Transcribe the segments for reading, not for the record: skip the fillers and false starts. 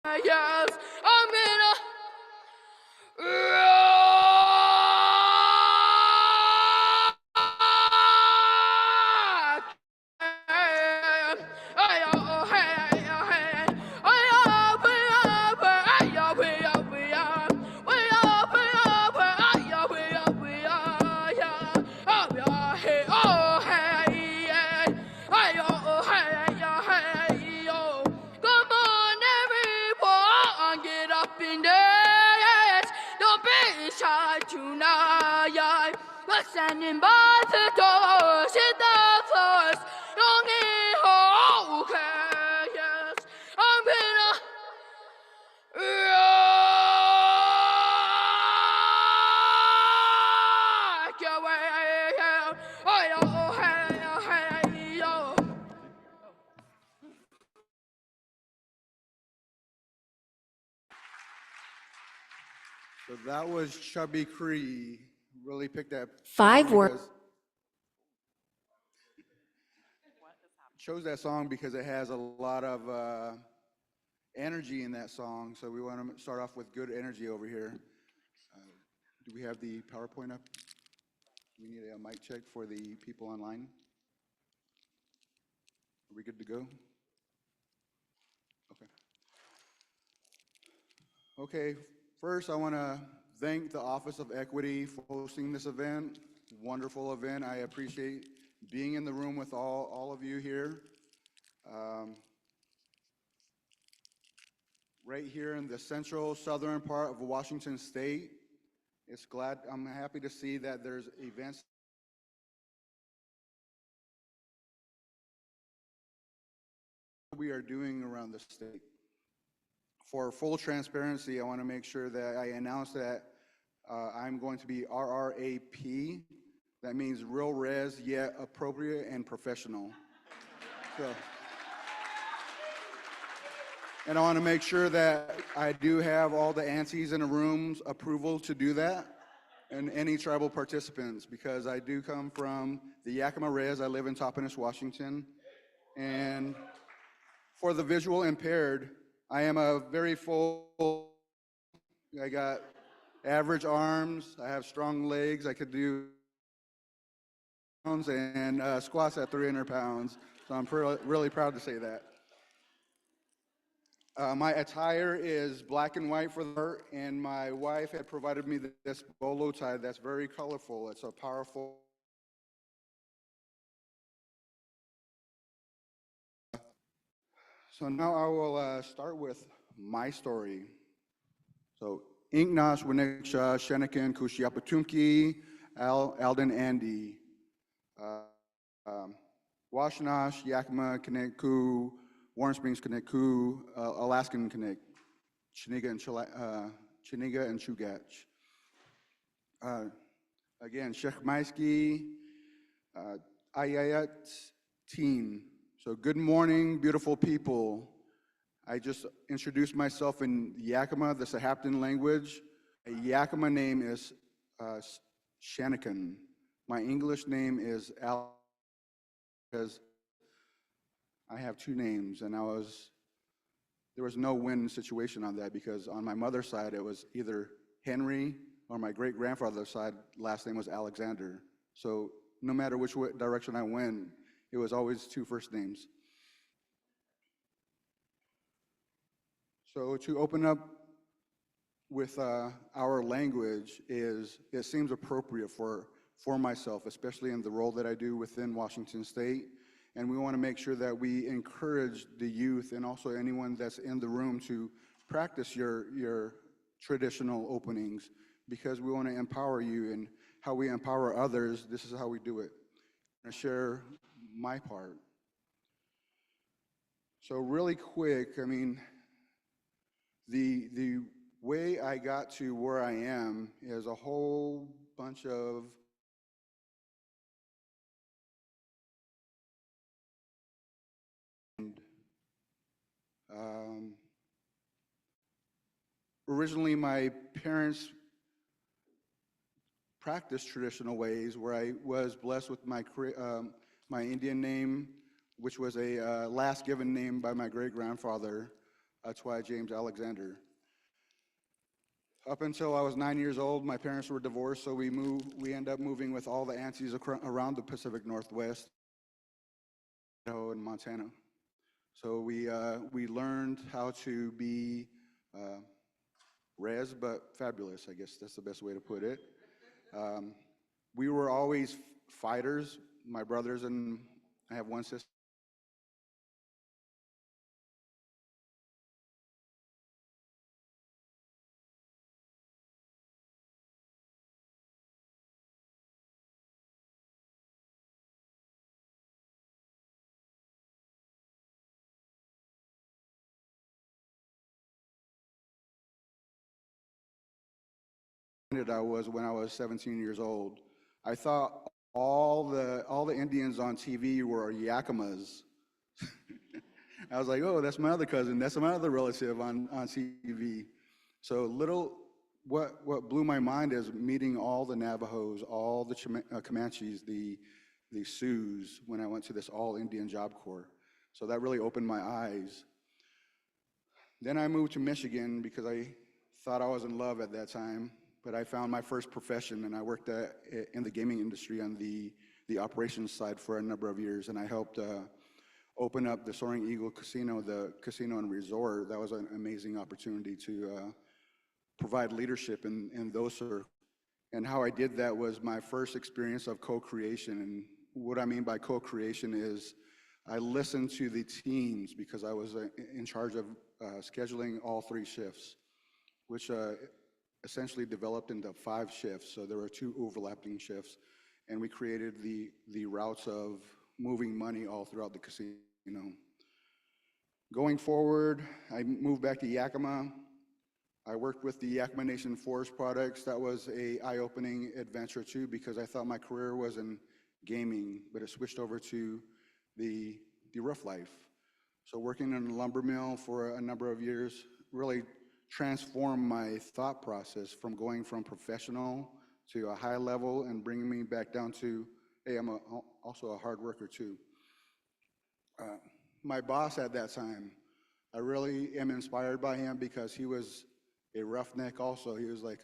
Yes, I'm in a rock. Hey, oh, hey, oh, hey. Hey, oh, we up, hey, oh, we up, we up. We up, hey, oh, we up, we are, yeah. Oh, yeah, hey, oh, hey, yeah. Hey, oh, hey, oh, hey, oh. Come on, everyone, get up in there. Don't be shy tonight. We're standing by the doors, hit the floors. Longing, okay, yes. I'm gonna rock your way. Oh, yo, oh, hey, oh, hey, yo. So that was Chubby Cree. Really picked that Five song words. because chose that song because it has a lot of energy in that song. So we want to start off with good energy over here. Uh, do we have the PowerPoint up? We need a mic check for the people online. Are we good to go? Okay. Okay. First, I want to thank the Office of Equity for hosting this event. Wonderful event. I appreciate being in the room with all of you here. Um, right here in the central southern part of Washington State. I'm happy to see that there's events we are doing around the state. For full transparency, I want to make sure that I announce that I'm going to be RRAP. That means real res, yet appropriate and professional. So, and I want to make sure that I do have all the aunties in the room's approval to do that, and any tribal participants, because I do come from the Yakima Res. I live in Toppenish, Washington. And for the visual impaired, I am a very full, I got average arms, I have strong legs, I could do pounds and squats at 300 pounds. So I'm really proud to say that. My attire is black and white for the art, and my wife had provided me this bolo tie that's very colorful. It's a powerful. So now I will start with my story. So Inknash, Winniksha, Shenikin, Kushiapatumki, Alden, Andy, uh, um, Washnash, Yakima, Kinniku, Warm Springs, Kinniku, Alaskan Kinnick, Chiniga and Chugach. Uh, again, Sheikh Maisky, Ayayat, Teen. So good morning, beautiful people. I just introduced myself in Yakima, the Sahaptin language. A Yakima name is Shanikan. My English name is Al, because I have two names, and there was no win situation on that, because on my mother's side, it was either Henry, or my great-grandfather's side, last name was Alexander. So no matter which direction I went, it was always two first names. So to open up with our language, it seems appropriate for myself, especially in the role that I do within Washington State. And we want to make sure that we encourage the youth and also anyone that's in the room to practice your traditional openings, because we want to empower you, and how we empower others, this is how we do it. I'm going to share my part. So really quick, I mean, the way I got to where I am is a whole bunch of um, originally my parents practiced traditional ways, where I was blessed with my Indian name, which was a last given name by my great grandfather. That's why James Alexander. Up until I was 9 years old, my parents were divorced, so we ended up moving with all the aunties around the Pacific Northwest, Idaho and Montana. So we learned how to be uh, res but fabulous. I guess that's the best way to put it. Um, we were always fighters. My brothers and I have one sister. I was when I was 17 years old. I thought all the Indians on TV were Yakimas. I was like, oh, that's my other cousin. That's my other relative on TV. So what blew my mind is meeting all the Navajos, all the Comanches, the Sioux when I went to this all Indian Job Corps. So that really opened my eyes. Then I moved to Michigan because I thought I was in love at that time, but I found my first profession and I worked in the gaming industry on the operations side for a number of years, and I helped open up the Soaring Eagle Casino, the casino and resort. That was an amazing opportunity to provide leadership in those circles. And how I did that was my first experience of co-creation. And what I mean by co-creation is I listened to the teams because I was in charge of scheduling all three shifts, which essentially developed into 5 shifts. So there were 2 overlapping shifts, and we created the routes of moving money all throughout the casino. Going forward, I moved back to Yakima. I worked with the Yakima Nation Forest Products. That was a eye-opening adventure too, because I thought my career was in gaming, but it switched over to the rough life. So working in a lumber mill for a number of years really transformed my thought process from going from professional to a high level and bringing me back down to, hey, also a hard worker too. Uh, my boss at that time, I really am inspired by him because he was a roughneck also. He was like,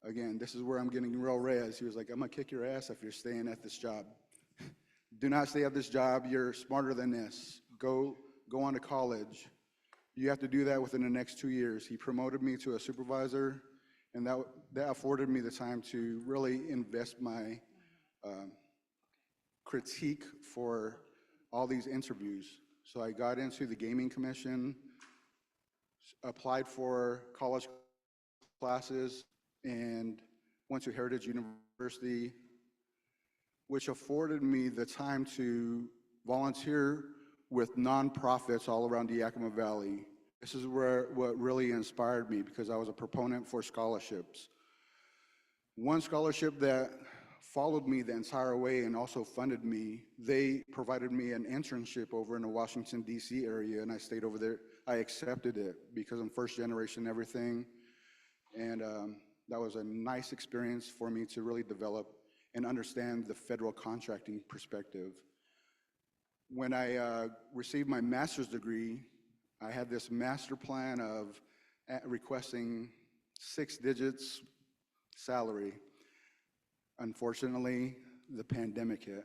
again, this is where I'm getting real res. He was like, I'm gonna kick your ass if you're staying at this job. Do not stay at this job. You're smarter than this. Go on to college. You have to do that within the next 2 years. He promoted me to a supervisor, and that afforded me the time to really invest my um, critique for all these interviews. So I got into the gaming commission, applied for college classes, and went to Heritage University, which afforded me the time to volunteer with nonprofits all around the Yakima Valley. This is what really inspired me because I was a proponent for scholarships. One scholarship that followed me the entire way and also funded me, they provided me an internship over in the Washington, D.C. area, and I stayed over there. I accepted it because I'm first generation everything, and that was a nice experience for me to really develop and understand the federal contracting perspective. When I received my master's degree, I had this master plan of requesting 6 digits salary. Unfortunately, the pandemic hit.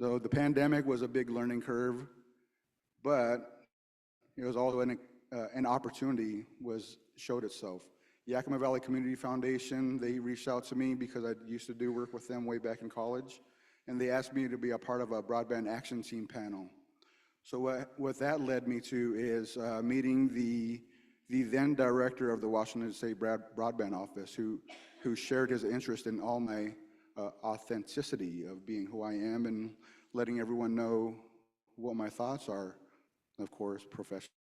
So the pandemic was a big learning curve, but it was also an opportunity showed itself. Yakima Valley Community Foundation, they reached out to me because I used to do work with them way back in college, and they asked me to be a part of a broadband action team panel. So what that led me to is meeting the then director of the Washington State Broadband Office, who shared his interest in all my authenticity of being who I am and letting everyone know what my thoughts are, of course, professionally.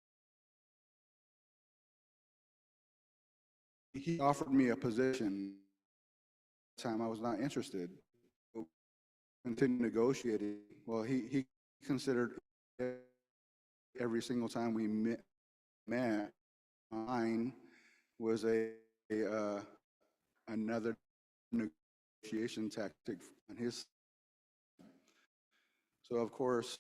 He offered me a position. At the time I was not interested. Continued negotiating. Well, he considered every single time we met, mine was another negotiation tactic on his. So of course,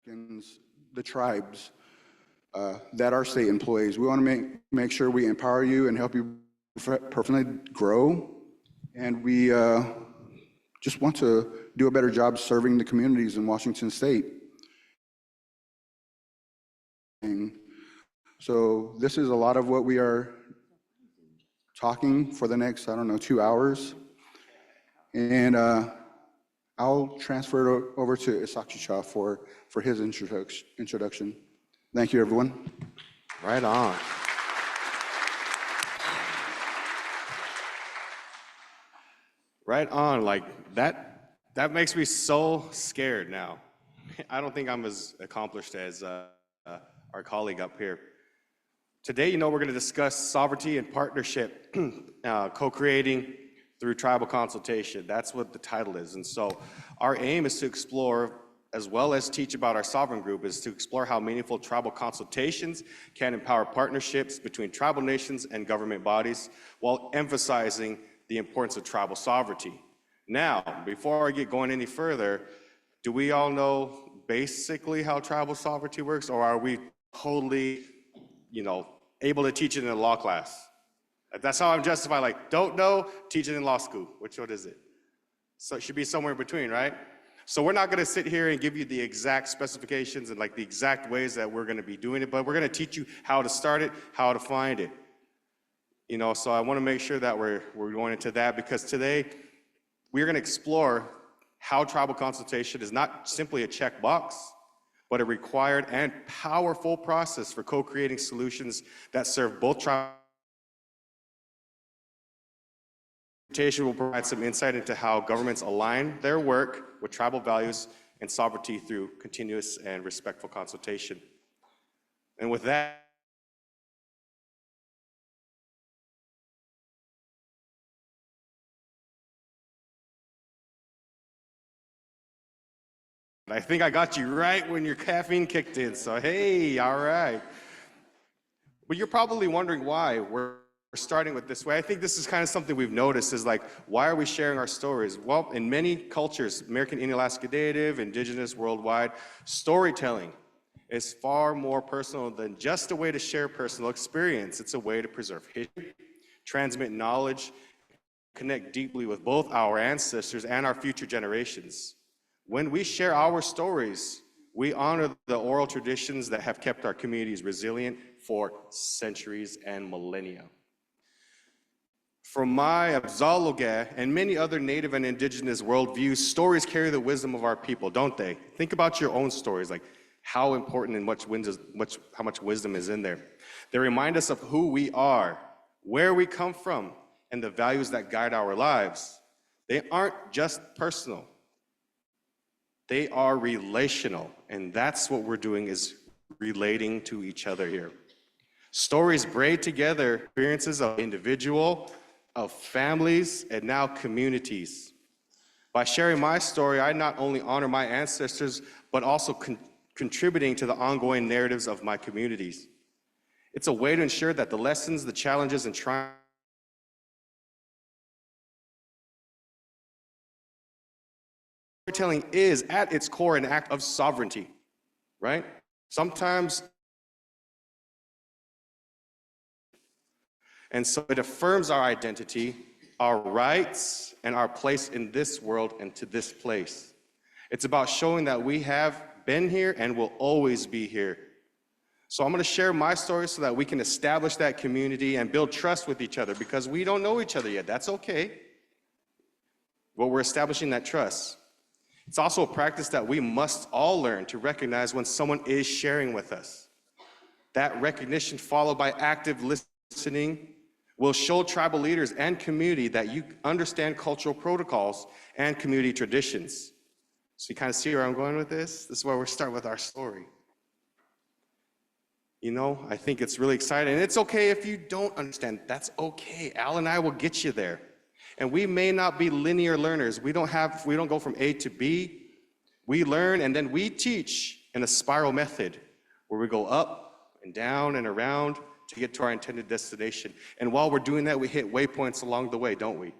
Americans, the tribes that are state employees. We want to make sure we empower you and help you personally grow. And we just want to do a better job serving the communities in Washington State. So this is a lot of what we are talking for the next, I don't know, 2 hours. And I'll transfer it over to Isachicha for his introduction. Thank you, everyone. Right on. Right on. Like that makes me so scared now. I don't think I'm as accomplished as our colleague up here. Today, we're going to discuss sovereignty and partnership, co-creating through tribal consultation. That's what the title is. And so our aim is to explore, as well as teach about our sovereign group, is to explore how meaningful tribal consultations can empower partnerships between tribal nations and government bodies, while emphasizing the importance of tribal sovereignty. Now, before I get going any further, do we all know basically how tribal sovereignty works, or are we totally, able to teach it in a law class? That's how I'm justified, like, don't know, teach it in law school. Which one is it? So it should be somewhere in between, right? So we're not gonna sit here and give you the exact specifications and like the exact ways that we're gonna be doing it, but we're gonna teach you how to start it, how to find it. So I wanna make sure that we're going into that, because today we're gonna explore how tribal consultation is not simply a checkbox, but a required and powerful process for co-creating solutions that serve both tribes. Presentation will provide some insight into how governments align their work with tribal values and sovereignty through continuous and respectful consultation. And with that, I think I got you right when your caffeine kicked in, so hey, all right. But you're probably wondering why we're starting with this way. I think this is kind of something we've noticed, is like, why are we sharing our stories? Well, in many cultures, American Indian Alaska Native, Indigenous, worldwide, storytelling is far more personal than just a way to share personal experience. It's a way to preserve history, transmit knowledge, connect deeply with both our ancestors and our future generations. When we share our stories, we honor the oral traditions that have kept our communities resilient for centuries and millennia. From my Abzaloga and many other Native and Indigenous worldviews, stories carry the wisdom of our people, don't they? Think about your own stories, like how important and how much wisdom is in there. They remind us of who we are, where we come from, and the values that guide our lives. They aren't just personal. They are relational, and that's what we're doing, is relating to each other here. Stories braid together experiences of individual, of families, and now communities. By sharing my story, I not only honor my ancestors, but also contributing to the ongoing narratives of my communities. It's a way to ensure that the lessons, the challenges, and triumphs storytelling is at its core an act of sovereignty, right? Sometimes, and so it affirms our identity, our rights, and our place in this world and to this place. It's about showing that we have been here and will always be here. So I'm going to share my story so that we can establish that community and build trust with each other, because we don't know each other yet. That's okay. But we're establishing that trust. It's also a practice that we must all learn to recognize when someone is sharing with us. That recognition, followed by active listening, will show tribal leaders and community that you understand cultural protocols and community traditions. So you kind of see where I'm going with this? This is where we're starting with our story. I think it's really exciting. And it's okay if you don't understand. That's okay. Al and I will get you there. And we may not be linear learners. We don't go from A to B. We learn and then we teach in a spiral method where we go up and down and around to get to our intended destination. And while we're doing that, we hit waypoints along the way, don't we?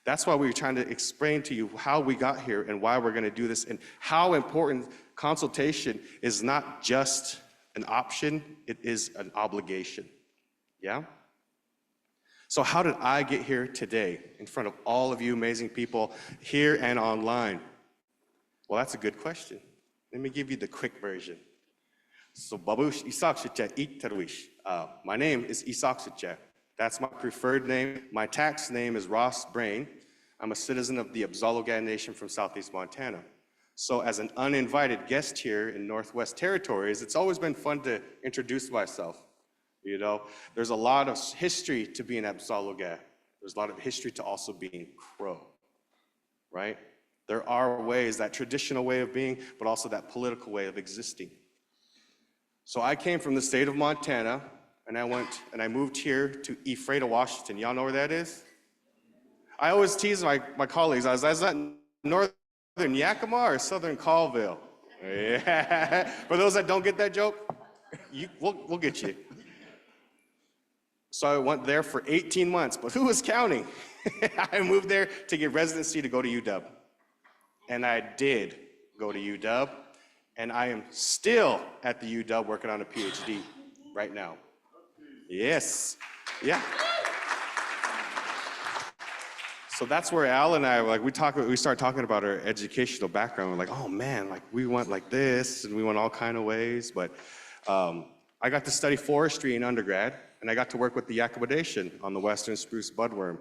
That's why we were trying to explain to you how we got here and why we're going to do this and how important consultation is not just an option, it is an obligation. Yeah? So how did I get here today in front of all of you amazing people here and online? Well, that's a good question. Let me give you the quick version. So Babush Isakshche Itaruish. My name is Isakshche. That's my preferred name. My tax name is Ross Brain. I'm a citizen of the Abzalogan Nation from Southeast Montana. So as an uninvited guest here in Northwest Territories, it's always been fun to introduce myself. You know, there's a lot of history to being Abzalogan. There's a lot of history to also being Crow, right? There are ways, that traditional way of being, but also that political way of existing. So I came from the state of Montana, and I moved here to Ephrata, Washington. Y'all know where that is? I always tease my colleagues, is that northern Yakima or southern Colville? Yeah. For those that don't get that joke, we'll get you. So I went there for 18 months, but who was counting? I moved there to get residency to go to UW. And I did go to UW, and I am still at the UW working on a PhD right now. Yes, yeah. So that's where Al and I, like, we started talking about our educational background. We're like, oh man, like we went like this, and we went all kind of ways, but I got to study forestry in undergrad, and I got to work with the Yakima Nation on the western spruce budworm,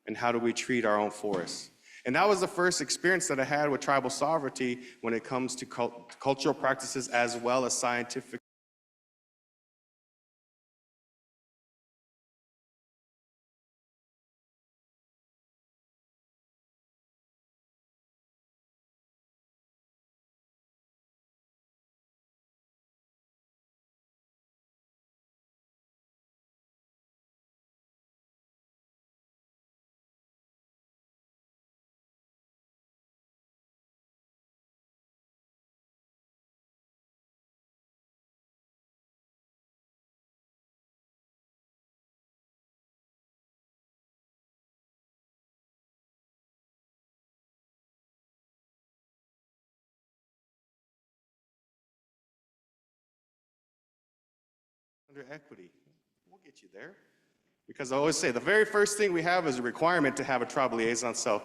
and how do we treat our own forests. And that was the first experience that I had with tribal sovereignty when it comes to cultural practices as well as scientific. Under equity. We'll get you there. Because I always say the very first thing we have is a requirement to have a tribal liaison. So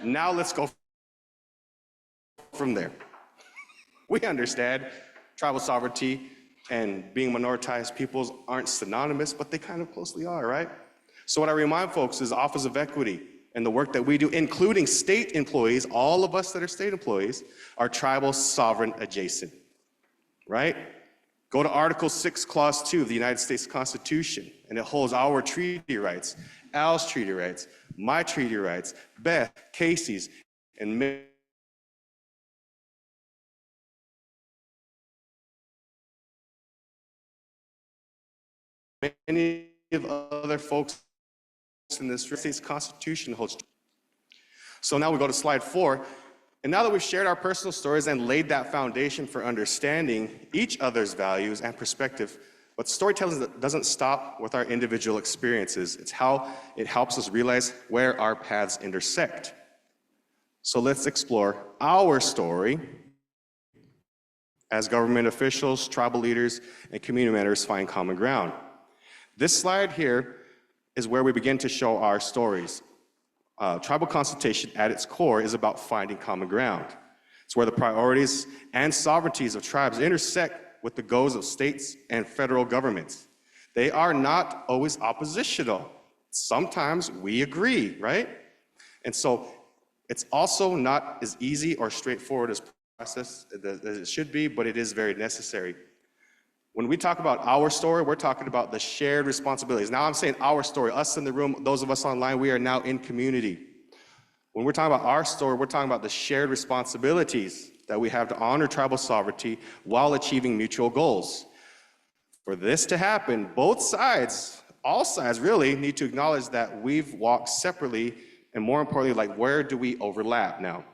now let's go from there. We understand tribal sovereignty and being minoritized peoples aren't synonymous, but they kind of closely are, right? So what I remind folks is Office of Equity and the work that we do, including state employees, all of us that are state employees, are tribal sovereign adjacent, right? Go to Article 6, Clause 2 of the United States Constitution, and it holds our treaty rights, Al's treaty rights, my treaty rights, Beth, Casey's, and many of other folks in this state's Constitution holds. So now we go to slide 4. And now that we've shared our personal stories and laid that foundation for understanding each other's values and perspective, but storytelling doesn't stop with our individual experiences. It's how it helps us realize where our paths intersect. So let's explore our story as government officials, tribal leaders, and community members find common ground. This slide here is where we begin to show our stories. Tribal consultation at its core is about finding common ground. It's where the priorities and sovereignties of tribes intersect with the goals of states and federal governments. They are not always oppositional. Sometimes we agree, right? And so it's also not as easy or straightforward as process as it should be, but it is very necessary. When we talk about our story, we're talking about the shared responsibilities. Now I'm saying our story, us in the room, those of us online, we are now in community. When we're talking about our story, we're talking about the shared responsibilities that we have to honor tribal sovereignty while achieving mutual goals. For this to happen, both sides, all sides really, need to acknowledge that we've walked separately, and more importantly, like, where do we overlap now?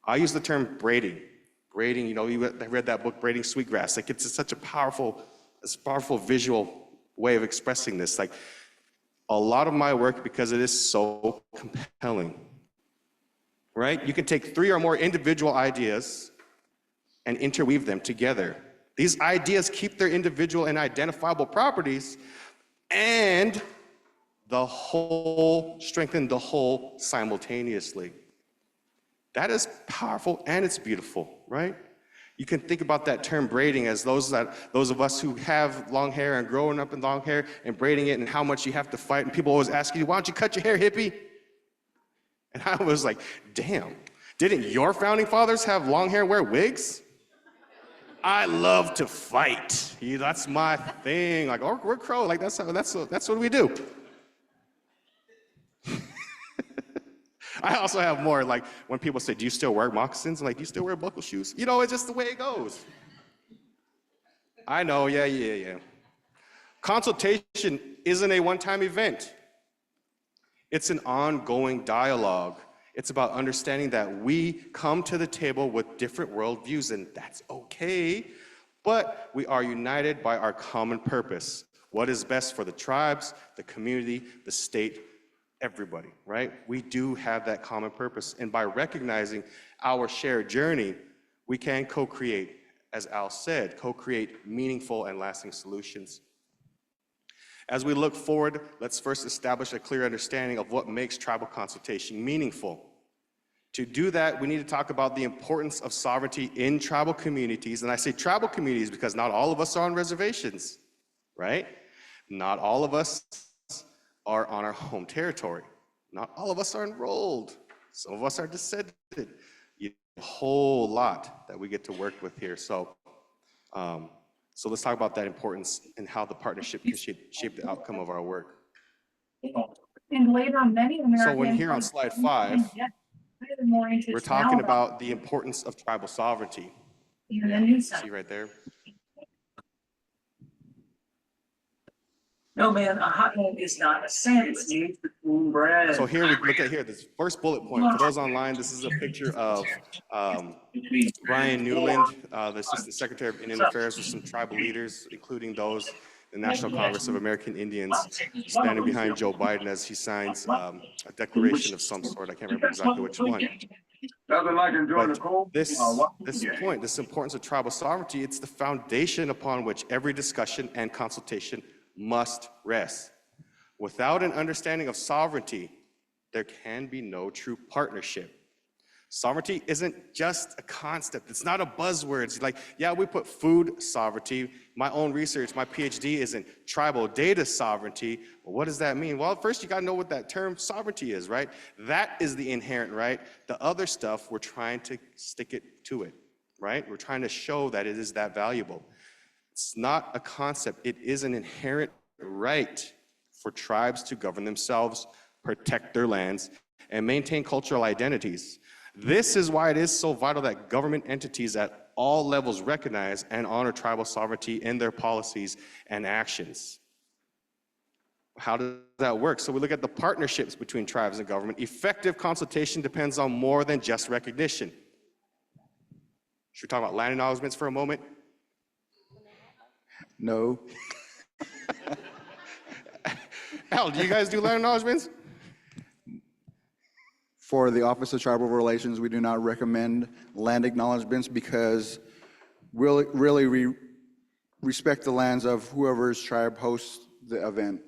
I use the term braiding. Braiding, you know, you read that book, Braiding Sweetgrass. Like, it's such a powerful visual way of expressing this. Like, a lot of my work because it is so compelling, right? You can take 3 or more individual ideas and interweave them together. These ideas keep their individual and identifiable properties, and the whole, strengthen the whole simultaneously. That is powerful and it's beautiful, right? You can think about that term braiding as those of us who have long hair and growing up in long hair and braiding it and how much you have to fight. And people always ask you, why don't you cut your hair, hippie? And I was like, damn, didn't your founding fathers have long hair and wear wigs? I love to fight. That's my thing. Like, oh, we're Crow. Like, that's what we do. I also have more, like, when people say, do you still wear moccasins? I'm like, do you still wear buckle shoes? You know, it's just the way it goes. I know, yeah. Consultation isn't a one-time event. It's an ongoing dialogue. It's about understanding that we come to the table with different worldviews, and that's okay, but we are united by our common purpose. What is best for the tribes, the community, the state, everybody, right? We do have that common purpose, and by recognizing our shared journey, we can co-create, as Al said, co-create meaningful and lasting solutions. As we look forward, let's first establish a clear understanding of what makes tribal consultation meaningful. To do that, we need to talk about the importance of sovereignty in tribal communities, and I say tribal communities because not all of us are on reservations, right? Not all of us are on our home territory. Not all of us are enrolled. Some of us are descended. A whole lot that we get to work with here. So let's talk about that importance and how the partnership can shape the outcome of our work. And later, many Americans. So when here on slide 5, we're talking about the importance of tribal sovereignty. Yeah, see right there? No, man, a hot dog is not a sandwich. So here we look at this first bullet point. For those online, this is a picture of Brian Newland, the Assistant Secretary of Indian Affairs, with some tribal leaders, including those the National Congress of American Indians, standing behind Joe Biden as he signs a declaration of some sort. I can't remember exactly which one. But this importance of tribal sovereignty, it's the foundation upon which every discussion and consultation must rest. Without an understanding of sovereignty, there can be no true partnership. Sovereignty isn't just a concept. It's not a buzzword. It's like, yeah, we put food sovereignty. My own research, my PhD is in tribal data sovereignty. Well, what does that mean? Well, first you gotta know what that term sovereignty is, right? That is the inherent right. The other stuff, we're trying to stick it to it, right? We're trying to show that it is that valuable. It's not a concept. It is an inherent right for tribes to govern themselves, protect their lands, and maintain cultural identities. This is why it is so vital that government entities at all levels recognize and honor tribal sovereignty in their policies and actions. How does that work? So we look at the partnerships between tribes and government. Effective consultation depends on more than just recognition. Should we talk about land acknowledgements for a moment? No. Al, do you guys do land acknowledgements? For the Office of Tribal Relations, we do not recommend land acknowledgements because we respect the lands of whoever's tribe hosts the event.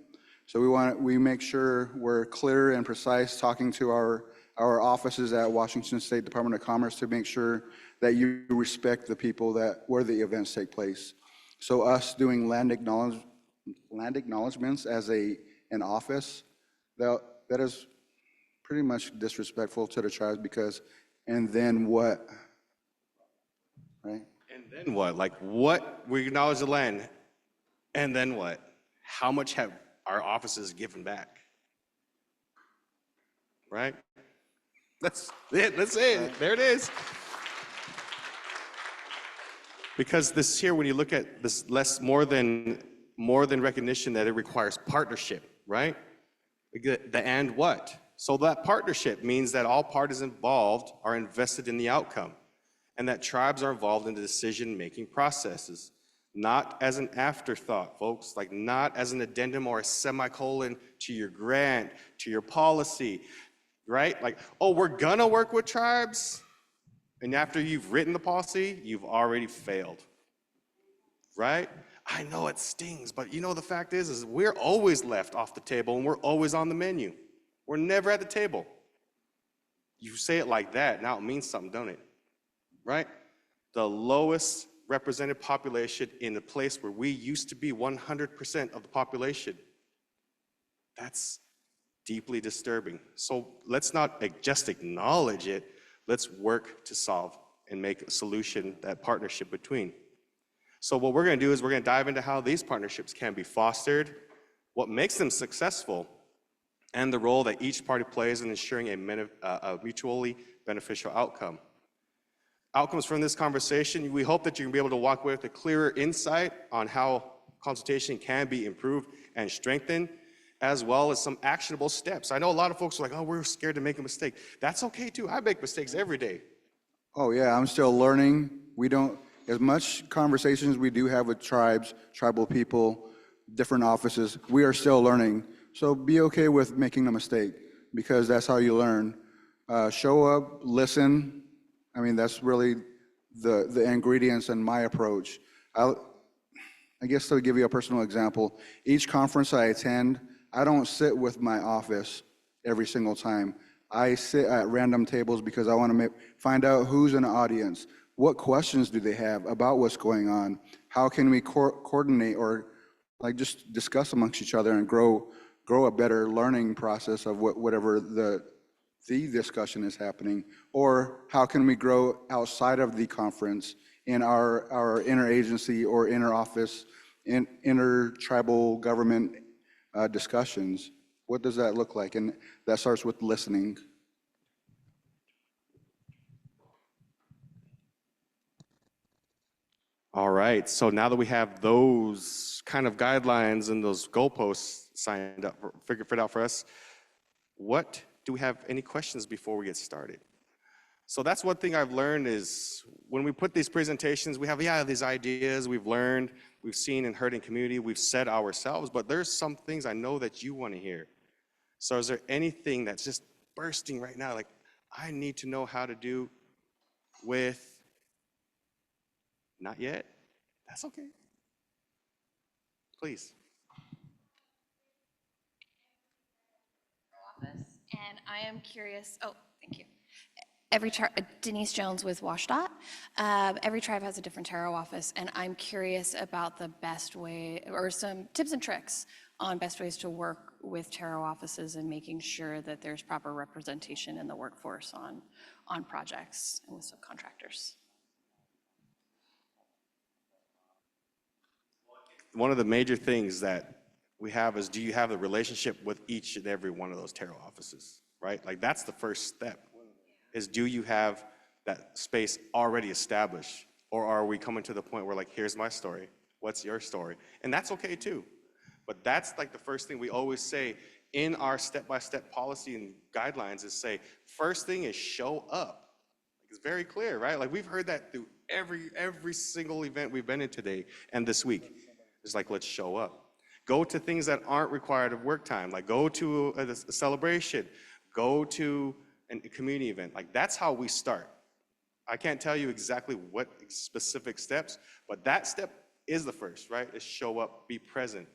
So we make sure we're clear and precise talking to our offices at Washington State Department of Commerce to make sure that you respect the people where the events take place. So us doing land acknowledgements as an office, that is pretty much disrespectful to the tribes because, and then what, right? And then what? Like what? We acknowledge the land, and then what? How much have our offices given back? Right? That's it. Right. There it is. Because this here, when you look at this more than recognition, that it requires partnership, right? The and what? So that partnership means that all parties involved are invested in the outcome, and that tribes are involved in the decision-making processes. not as an afterthought, folks, like not as an addendum or a semicolon to your grant, to your policy, right? Like, oh, we're gonna work with tribes, and after you've written the policy, you've already failed, right? I know it stings, but you know the fact is we're always left off the table and we're always on the menu. We're never at the table. You say it like that, now it means something, don't it? Right? The lowest represented population in the place where we used to be 100% of the population. That's deeply disturbing. So let's not just acknowledge it, let's work to solve and make a solution, that partnership between. So what we're gonna do is we're gonna dive into how these partnerships can be fostered, what makes them successful, and the role that each party plays in ensuring a mutually beneficial outcome. Outcomes from this conversation, we hope that you're gonna be able to walk away with a clearer insight on how consultation can be improved and strengthened, as well as some actionable steps. I know a lot of folks are like, oh, we're scared to make a mistake. That's okay too, I make mistakes every day. Oh yeah, I'm still learning. We don't, as much conversations we do have with tribes, tribal people, different offices, we are still learning. So be okay with making a mistake, because that's how you learn. Show up, listen. I mean, that's really the ingredients in my approach. I guess to give you a personal example, each conference I attend, I don't sit with my office every single time. I sit at random tables because I want to find out who's in the audience. What questions do they have about what's going on? How can we coordinate or like just discuss amongst each other and grow a better learning process of whatever the discussion is happening? Or how can we grow outside of the conference in our interagency or inter-office, inter-tribal government discussions? What does that look like? And that starts with listening. All right, so now that we have those kind of guidelines and those goalposts signed up, figured out for us, what do we have any questions before we get started? So that's one thing I've learned is when we put these presentations, we have, these ideas we've learned, we've seen and heard in community, we've said ourselves, but there's some things I know that you want to hear. So is there anything that's just bursting right now, like I need to know how to do with, not yet? That's okay. Please. Office, and I am curious, oh, thank you. Denise Jones with WashDOT. Every tribe has a different tarot office, and I'm curious about the best way, or some tips and tricks on best ways to work with tarot offices and making sure that there's proper representation in the workforce on projects and with subcontractors. One of the major things that we have is, do you have a relationship with each and every one of those tarot offices, right? Like that's the first step, is do you have that space already established? Or are we coming to the point where like, here's my story, what's your story? And that's okay too. But that's like the first thing we always say in our step-by-step policy and guidelines is say, first thing is show up. It's very clear, right? Like we've heard that through every single event we've been in today and this week. It's like, let's show up. Go to things that aren't required of work time, like go to a celebration, go to a community event. Like that's how we start. I can't tell you exactly what specific steps, but that step is the first, right? Is show up, be present,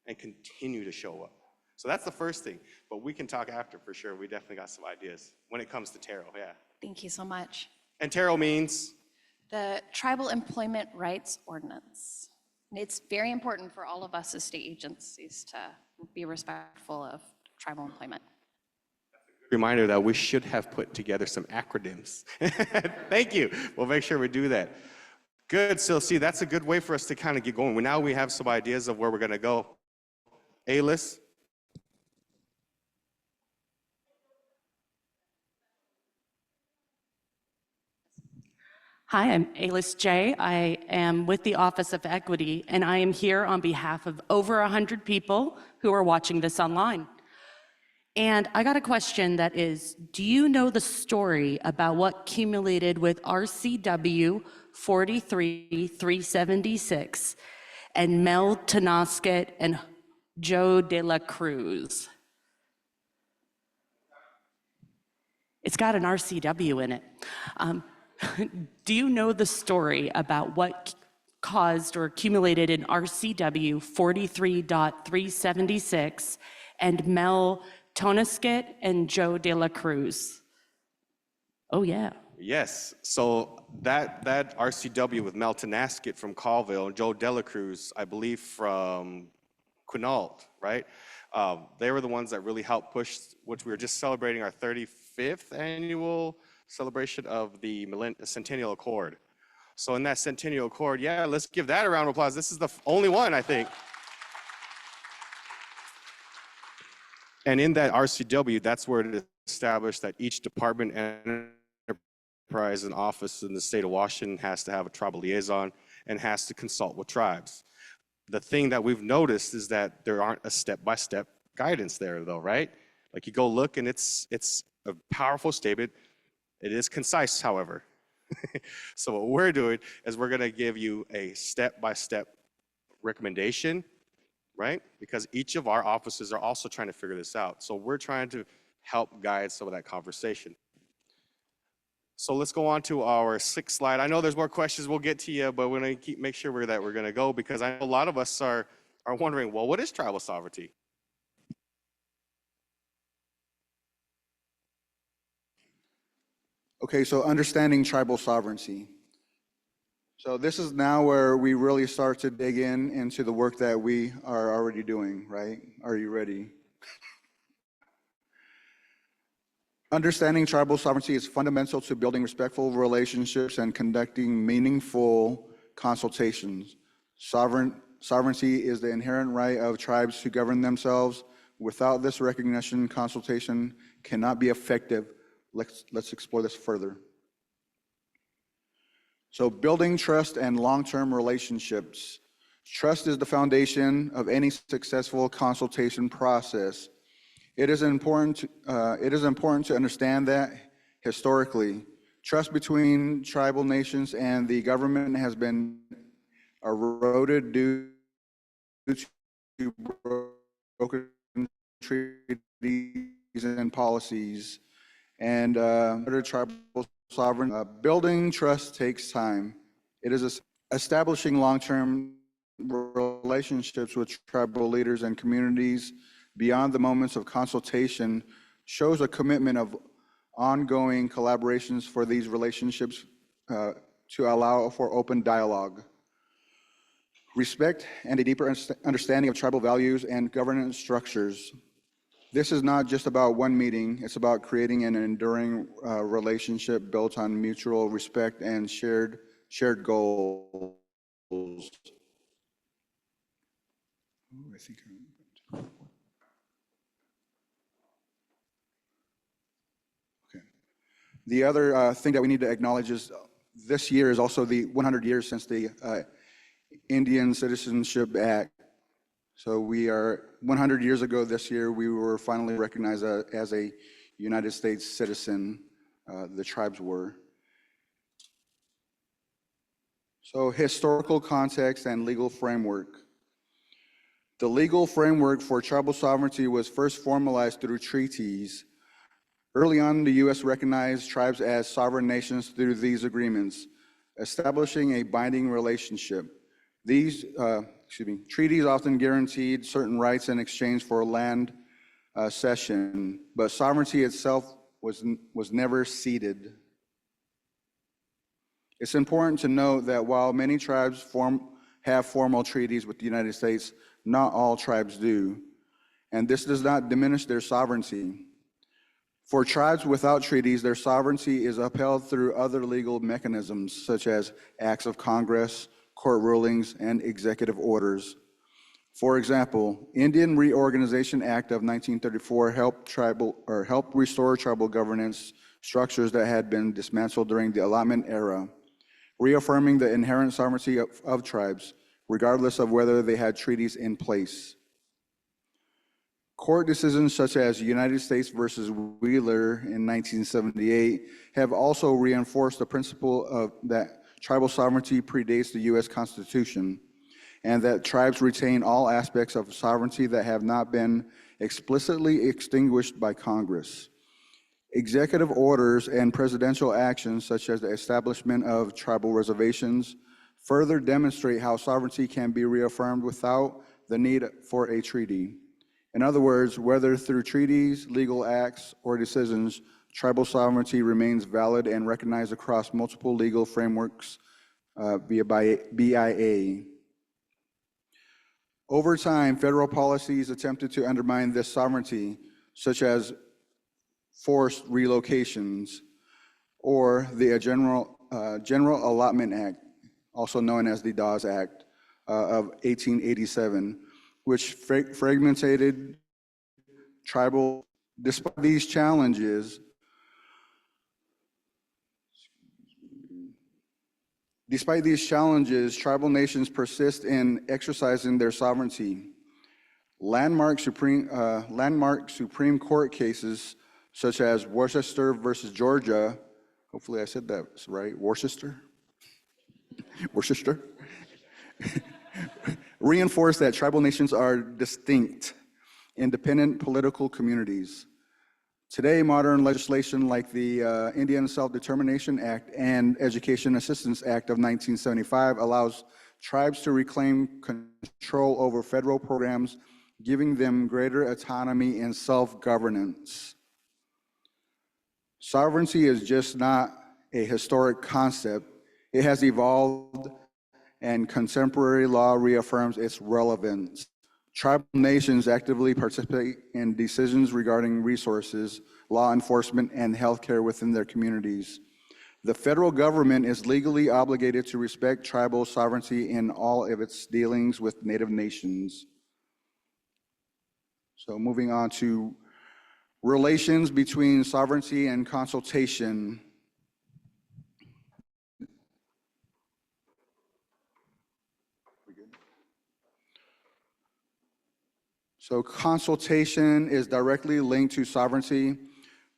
and continue to show up. So that's the first thing, but we can talk after for sure. We definitely got some ideas when it comes to tarot, yeah. Thank you so much. And tarot means? The Tribal Employment Rights Ordinance. It's very important for all of us as state agencies to be respectful of tribal employment. Reminder that we should have put together some acronyms. Thank you. We'll make sure we do that. Good. So see, that's a good way for us to kind of get going. Now we have some ideas of where we're going to go. Alice? Hi, I'm Alice J. I am with the Office of Equity, and I am here on behalf of over 100 people who are watching this online. And I got a question that is, do you know the story about what accumulated with RCW 43-376 and Mel Tonosket and Joe De La Cruz? It's got an RCW in it. Do you know the story about what caused or accumulated in RCW 43.376 and Mel Tonosket and Joe De La Cruz? Oh, yeah. Yes, so that RCW with Mel Tonosket from Colville and Joe Dela Cruz, I believe from Quinault, right? They were the ones that really helped push, which we were just celebrating our 35th annual celebration of the Centennial Accord. So in that Centennial Accord, yeah, let's give that a round of applause. This is the only one, I think. And in that RCW, that's where it established that each department and enterprise and office in the state of Washington has to have a tribal liaison and has to consult with tribes. The thing that we've noticed is that there aren't a step-by-step guidance there, though, right? Like you go look and it's a powerful statement. It is concise, however. So what we're doing is we're gonna give you a step-by-step recommendation, right? Because each of our offices are also trying to figure this out. So we're trying to help guide some of that conversation. So let's go on to our 6th slide. I know there's more questions we'll get to you, but we're gonna make sure we're gonna go because I know a lot of us are wondering, well, what is tribal sovereignty? Okay, so understanding tribal sovereignty. So this is now where we really start to dig into the work that we are already doing, right? Are you ready? Understanding tribal sovereignty is fundamental to building respectful relationships and conducting meaningful consultations. Sovereignty is the inherent right of tribes to govern themselves. Without this recognition, consultation cannot be effective. Let's explore this further. So building trust and long-term relationships. Trust is the foundation of any successful consultation process. It is important to understand that historically, trust between tribal nations and the government has been eroded due to broken treaties and policies. And under tribal sovereignty, building trust takes time. It is establishing long-term relationships with tribal leaders and communities beyond the moments of consultation shows a commitment of ongoing collaborations for these relationships to allow for open dialogue. Respect and a deeper understanding of tribal values and governance structures. This is not just about one meeting, it's about creating an enduring relationship built on mutual respect and shared goals. Ooh, I think okay. The other thing that we need to acknowledge is this year is also the 100 years since the Indian Citizenship Act. So we are 100 years ago this year, we were finally recognized as a United States citizen, the tribes were. So historical context and legal framework. The legal framework for tribal sovereignty was first formalized through treaties. Early on, the U.S. recognized tribes as sovereign nations through these agreements, establishing a binding relationship. These treaties often guaranteed certain rights in exchange for land cession, but sovereignty itself was never ceded. It's important to note that while many tribes have formal treaties with the United States, not all tribes do, and this does not diminish their sovereignty. For tribes without treaties, their sovereignty is upheld through other legal mechanisms, such as acts of Congress, court rulings, and executive orders. For example, Indian Reorganization Act of 1934 helped restore tribal governance structures that had been dismantled during the allotment era, reaffirming the inherent sovereignty of tribes, regardless of whether they had treaties in place. Court decisions such as United States versus Wheeler in 1978 have also reinforced the principle of that tribal sovereignty predates the U.S. Constitution, and that tribes retain all aspects of sovereignty that have not been explicitly extinguished by Congress. Executive orders and presidential actions, such as the establishment of tribal reservations, further demonstrate how sovereignty can be reaffirmed without the need for a treaty. In other words, whether through treaties, legal acts, or decisions, tribal sovereignty remains valid and recognized across multiple legal frameworks via BIA. Over time, federal policies attempted to undermine this sovereignty, such as forced relocations or the General Allotment Act, also known as the Dawes Act of 1887, which fragmented tribal. Despite these challenges, tribal nations persist in exercising their sovereignty. Landmark Supreme Court cases such as Worcester versus Georgia, hopefully I said that right, Worcester, reinforce that tribal nations are distinct, independent political communities. Today, modern legislation like the Indian Self-Determination Act and Education Assistance Act of 1975 allows tribes to reclaim control over federal programs, giving them greater autonomy and self-governance. Sovereignty is just not a historic concept. It has evolved, and contemporary law reaffirms its relevance. Tribal nations actively participate in decisions regarding resources, law enforcement, and healthcare within their communities. The federal government is legally obligated to respect tribal sovereignty in all of its dealings with Native nations. So moving on to relations between sovereignty and consultation. So consultation is directly linked to sovereignty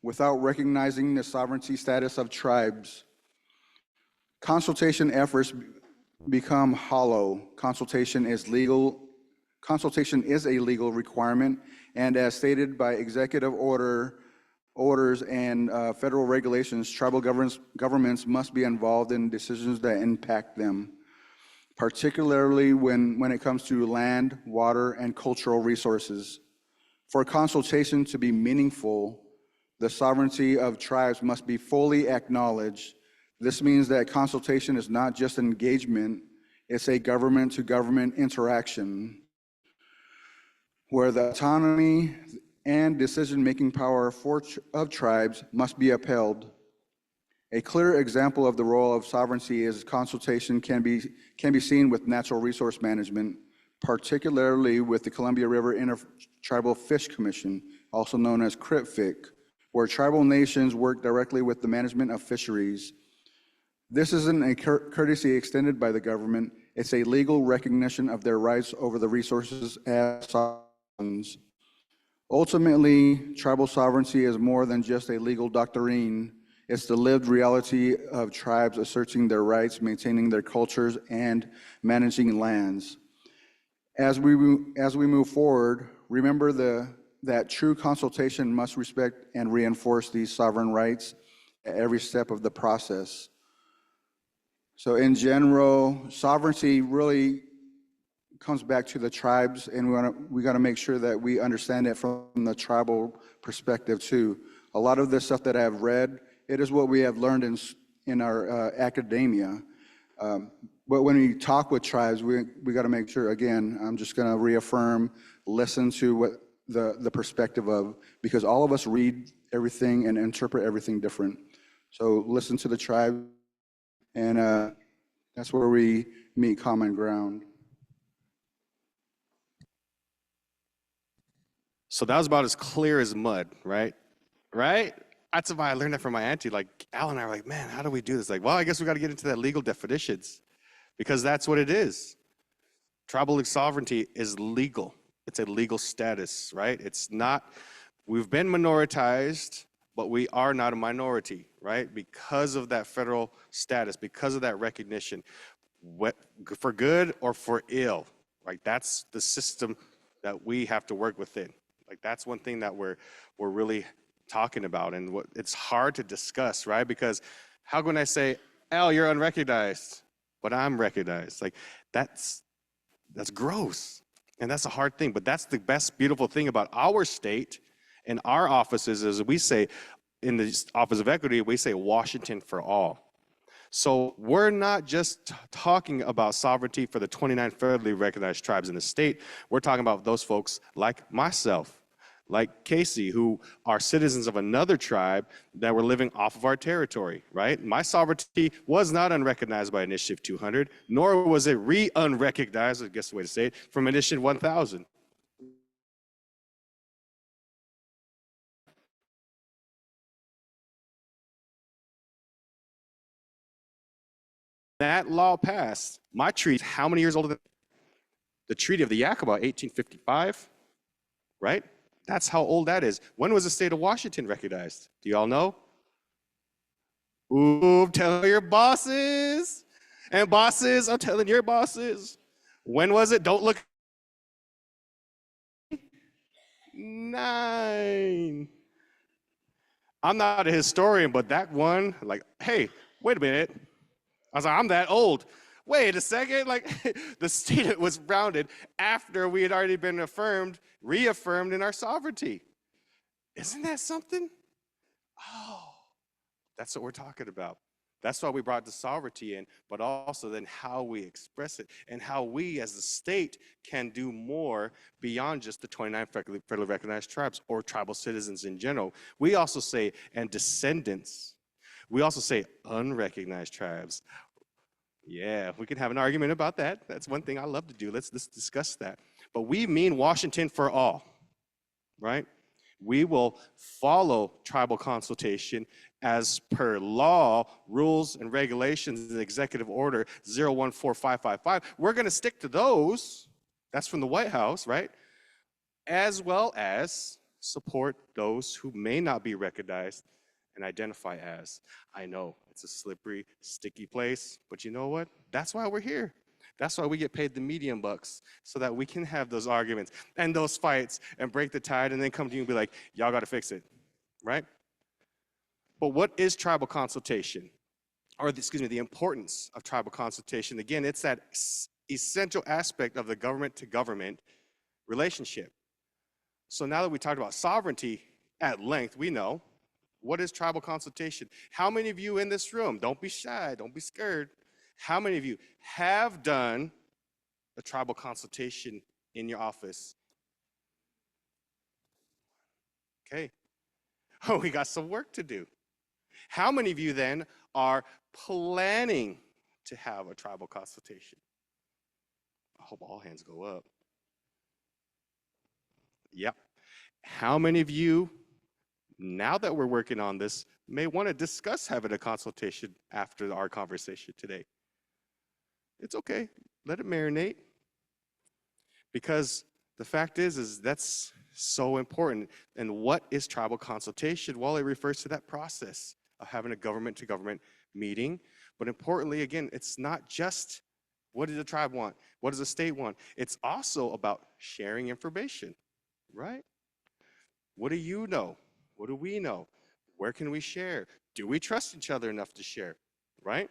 without recognizing the sovereignty status of tribes. Consultation efforts become hollow. Consultation is a legal requirement, and as stated by executive orders and federal regulations, tribal governments must be involved in decisions that impact them, particularly when it comes to land, water, and cultural resources. For consultation to be meaningful, the sovereignty of tribes must be fully acknowledged. This means that consultation is not just engagement, it's a government-to-government interaction where the autonomy and decision-making power of tribes must be upheld. A clear example of the role of sovereignty is consultation can be seen with natural resource management, particularly with the Columbia River Intertribal Fish Commission, also known as CRIPFIC, where tribal nations work directly with the management of fisheries. This isn't a courtesy extended by the government, it's a legal recognition of their rights over the resources as sovereigns. Ultimately, tribal sovereignty is more than just a legal doctrine. It's the lived reality of tribes asserting their rights, maintaining their cultures, and managing lands. As we move forward, remember that true consultation must respect and reinforce these sovereign rights at every step of the process. So in general, sovereignty really comes back to the tribes, and we got to make sure that we understand it from the tribal perspective too. A lot of this stuff that I've read, it is what we have learned in our academia. But when we talk with tribes, we got to make sure, again, I'm just going to reaffirm, listen to what the perspective of, because all of us read everything and interpret everything different. So listen to the tribe, and that's where we meet common ground. So that was about as clear as mud, right? Right? That's why I learned that from my auntie. Like, Al and I were like, man, how do we do this? Like, well, I guess we got to get into that legal definitions, because that's what it is. Tribal sovereignty is legal. it's a legal status, right? It's not, we've been minoritized, but we are not a minority, right? Because of that federal status, because of that recognition, for good or for ill, right? That's the system that we have to work within. Like that's one thing that we're really talking about, and what it's hard to discuss, right? Because how can I say, "Al, you're unrecognized," but I'm recognized? Like that's gross, and that's a hard thing. But that's the best, beautiful thing about our state and our offices is we say, in the Office of Equity, we say Washington for all. So we're not just talking about sovereignty for the 29 federally recognized tribes in the state. We're talking about those folks like myself, like Casey, who are citizens of another tribe that were living off of our territory, right? My sovereignty was not unrecognized by Initiative 200, nor was it re-unrecognized, I guess the way to say it, from Initiative 1000. That law passed. My treaty, how many years older than the Treaty of the Yakima, 1855, right? That's how old that is. When was the state of Washington recognized? Do you all know? Ooh, tell your bosses. And bosses, I'm telling your bosses. When was it? Don't look. 9. I'm not a historian, but that one, like, hey, wait a minute. I was like, I'm that old. Wait a second, like the state was founded after we had already been reaffirmed in our sovereignty. Isn't that something? Oh, that's what we're talking about. That's why we brought the sovereignty in, but also then how we express it and how we as the state can do more beyond just the 29 federally recognized tribes or tribal citizens in general. We also say, and descendants. We also say unrecognized tribes. Yeah, we can have an argument about that. That's one thing I love to do. Let's discuss that. But we mean Washington for all, right? We will follow tribal consultation as per law, rules, and regulations in Executive Order 014555. We're going to stick to those. That's from the White House, right? As well as support those who may not be recognized and identify as. I know it's a slippery, sticky place, but you know what? That's why we're here. That's why we get paid the medium bucks, so that we can have those arguments and those fights and break the tide and then come to you and be like, y'all got to fix it, right? But what is tribal consultation? Or excuse me, the importance of tribal consultation. Again, it's that essential aspect of the government to government relationship. So now that we talked about sovereignty at length, we know. What is tribal consultation? How many of you in this room, don't be shy, don't be scared, how many of you have done a tribal consultation in your office? Okay. Oh, we got some work to do. How many of you then are planning to have a tribal consultation? I hope all hands go up. Yep. How many of you, now that we're working on this, may want to discuss having a consultation after our conversation today? It's okay. Let it marinate. Because the fact is that's so important. And what is tribal consultation? Well, it refers to that process of having a government-to-government meeting. But importantly, again, it's not just what does the tribe want? What does the state want? It's also about sharing information, right? What do you know? What do we know? Where can we share? Do we trust each other enough to share, right?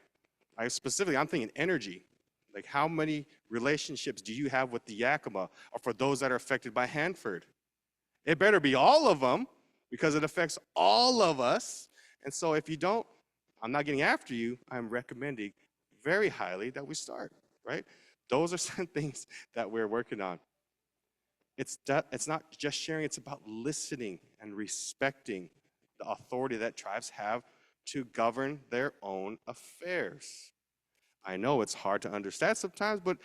I'm thinking energy. Like how many relationships do you have with the Yakima or for those that are affected by Hanford? It better be all of them because it affects all of us. And so if you don't, I'm not getting after you, I'm recommending very highly that we start, right? Those are some things that we're working on. It's not just sharing, it's about listening and respecting the authority that tribes have to govern their own affairs. I know it's hard to understand sometimes, but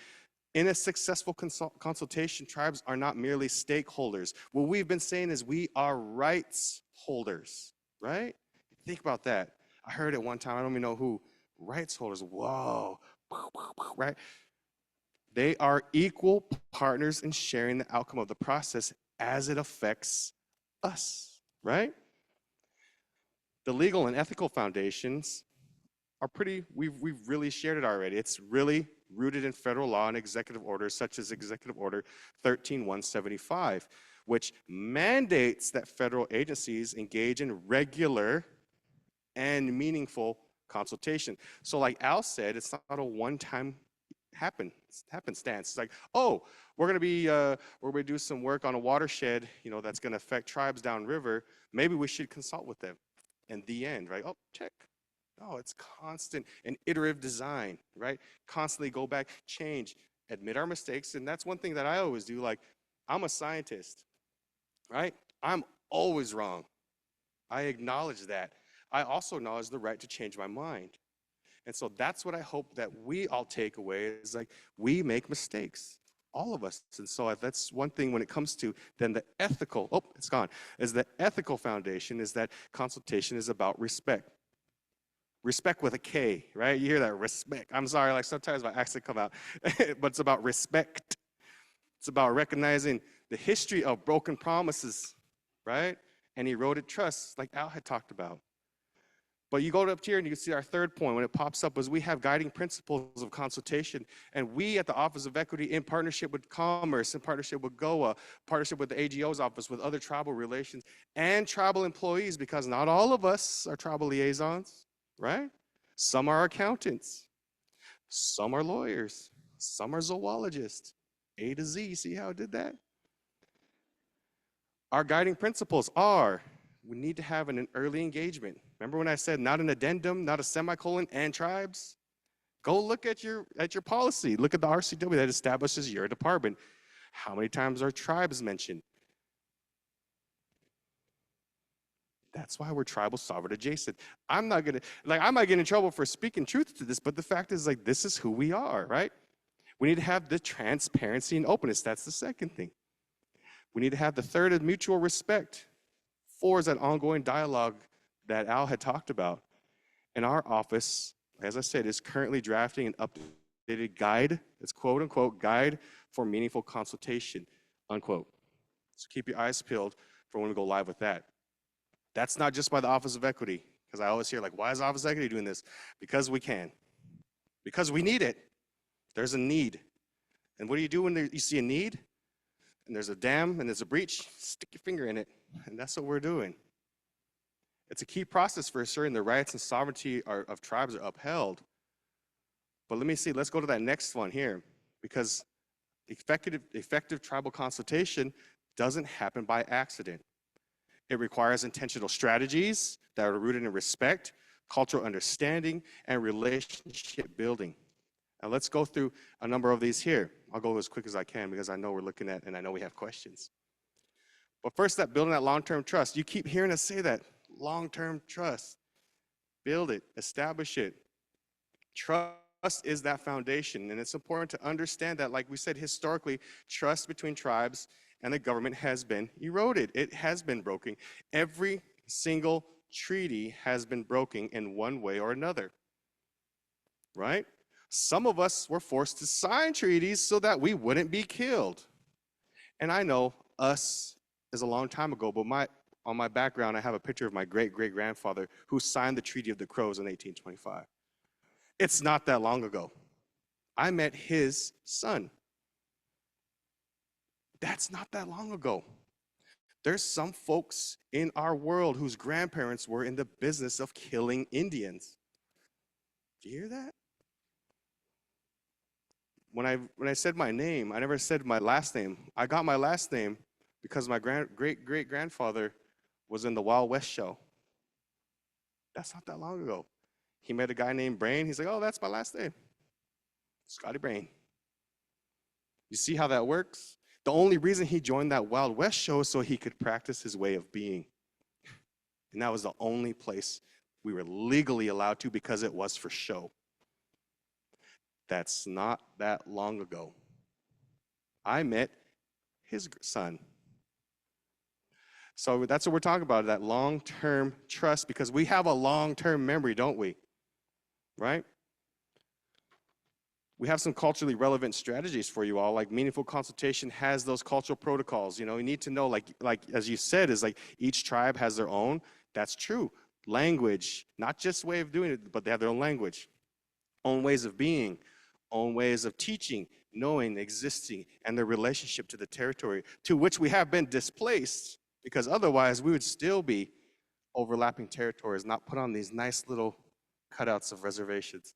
in a successful consultation, tribes are not merely stakeholders. What we've been saying is we are rights holders, right? Think about that. I heard it one time, I don't even know who. Rights holders, whoa, right? They are equal partners in sharing the outcome of the process as it affects us, right? The legal and ethical foundations are pretty, we've really shared it already. It's really rooted in federal law and executive orders such as Executive Order 13175, which mandates that federal agencies engage in regular and meaningful consultation. So like Al said, it's not a one-time happenstance. It's like, oh, we're gonna do some work on a watershed, that's gonna affect tribes downriver. Maybe we should consult with them. And the end, right? Oh, check. No, it's constant and iterative design, right? Constantly go back, change, admit our mistakes. And that's one thing that I always do. Like, I'm a scientist, right? I'm always wrong. I acknowledge that. I also acknowledge the right to change my mind. And so that's what I hope that we all take away is like, we make mistakes, all of us. And so that's one thing when it comes to then the ethical, oh, it's gone, is the ethical foundation is that consultation is about respect. Respect with a K, right? You hear that, respect. I'm sorry, like sometimes my accent come out, but it's about respect. It's about recognizing the history of broken promises, right? And eroded trust, like Al had talked about. But you go up here and you see our third point when it pops up is we have guiding principles of consultation. And we at the Office of Equity in partnership with Commerce, in partnership with GOA, partnership with the AGO's office, with other tribal relations and tribal employees, because not all of us are tribal liaisons, right? Some are accountants, some are lawyers, some are zoologists, A to Z, see how I did that? Our guiding principles are, we need to have an early engagement. Remember when I said not an addendum, not a semicolon, and tribes? Go look at your policy. Look at the RCW that establishes your department. How many times are tribes mentioned? That's why we're tribal sovereign adjacent. I might get in trouble for speaking truth to this, but the fact is like, this is who we are, right? We need to have the transparency and openness. That's the second thing. We need to have the third of mutual respect. 4 is that ongoing dialogue that Al had talked about. And our office, as I said, is currently drafting an updated guide. It's quote unquote guide for meaningful consultation, unquote. So keep your eyes peeled for when we go live with that. That's not just by the Office of Equity, because I always hear like, why is the Office of Equity doing this? Because we can. Because we need it. There's a need. And what do you do when you see a need? And there's a dam and there's a breach? Stick your finger in it. And that's what we're doing. It's a key process for assuring the rights and sovereignty of tribes are upheld. But let me see, let's go to that next one here. Because effective tribal consultation doesn't happen by accident. It requires intentional strategies that are rooted in respect, cultural understanding, and relationship building. And let's go through a number of these here. I'll go as quick as I can because I know we're looking at and I know we have questions. But first, that building that long-term trust. You keep hearing us say that, long-term trust. Build it, establish it. Trust is that foundation, and it's important to understand that, like we said, historically, trust between tribes and the government has been eroded. It has been broken. Every single treaty has been broken in one way or another, right? Some of us were forced to sign treaties so that we wouldn't be killed. And I know us is a long time ago, but on my background, I have a picture of my great-great-grandfather who signed the Treaty of the Crows in 1825. It's not that long ago. I met his son. That's not that long ago. There's some folks in our world whose grandparents were in the business of killing Indians. Do you hear that? When I said my name, I never said my last name. I got my last name because my great-great-grandfather was in the Wild West show. That's not that long ago. He met a guy named Brain. He's like, oh, that's my last name. Scotty Brain. You see how that works? The only reason he joined that Wild West show is so he could practice his way of being. And that was the only place we were legally allowed to because it was for show. That's not that long ago. I met his son. So that's what we're talking about, that long-term trust, because we have a long-term memory, don't we? Right? We have some culturally relevant strategies for you all, like meaningful consultation has those cultural protocols. You know, you need to know, like as you said, is like each tribe has their own. That's true. Language, not just way of doing it, but they have their own language, own ways of being, own ways of teaching, knowing, existing, and their relationship to the territory to which we have been displaced, because otherwise we would still be overlapping territories, not put on these nice little cutouts of reservations.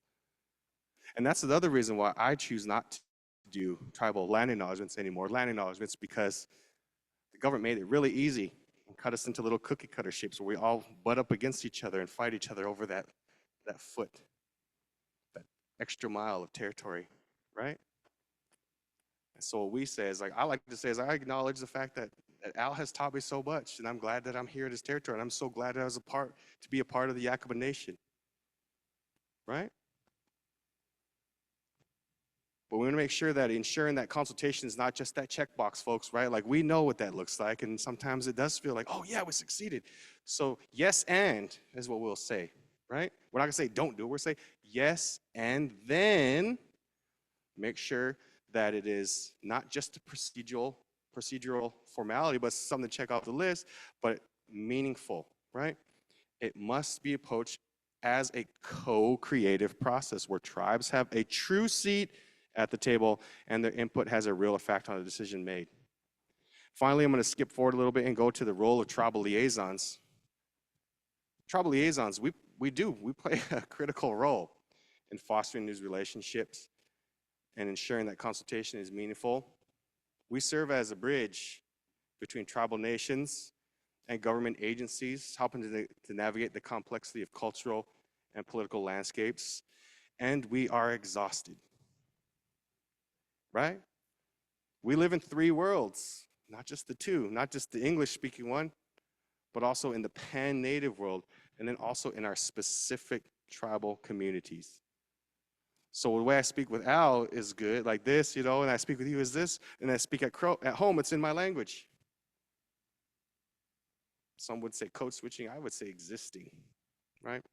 And that's the other reason why I choose not to do tribal land acknowledgements anymore, land acknowledgements, because the government made it really easy and cut us into little cookie cutter shapes where we all butt up against each other and fight each other over that foot, that extra mile of territory, right? And so what we say is, like, I like to say is, I acknowledge the fact that Al has taught me so much, and I'm glad that I'm here in his territory, and I'm so glad that I was to be a part of the Yakama Nation, right? But we want to make sure that ensuring that consultation is not just that checkbox, folks, right? Like, we know what that looks like, and sometimes it does feel like, oh yeah, we succeeded. So yes, and is what we'll say, right? We're not gonna say don't do it, we're saying yes, and then make sure that it is not just a procedural formality, but something to check off the list, but meaningful, right? It must be approached as a co-creative process where tribes have a true seat at the table and their input has a real effect on the decision made. Finally, I'm going to skip forward a little bit and go to the role of tribal liaisons. Tribal liaisons, we play a critical role in fostering these relationships and ensuring that consultation is meaningful. We serve as a bridge between tribal nations and government agencies, helping to navigate the complexity of cultural and political landscapes, and we are exhausted. Right? We live in 3 worlds, not just the 2, not just the English-speaking one, but also in the pan-native world, and then also in our specific tribal communities. So the way I speak with Al is good, like this, you know, and I speak with you is this, and I speak at home, it's in my language. Some would say code switching, I would say existing, right?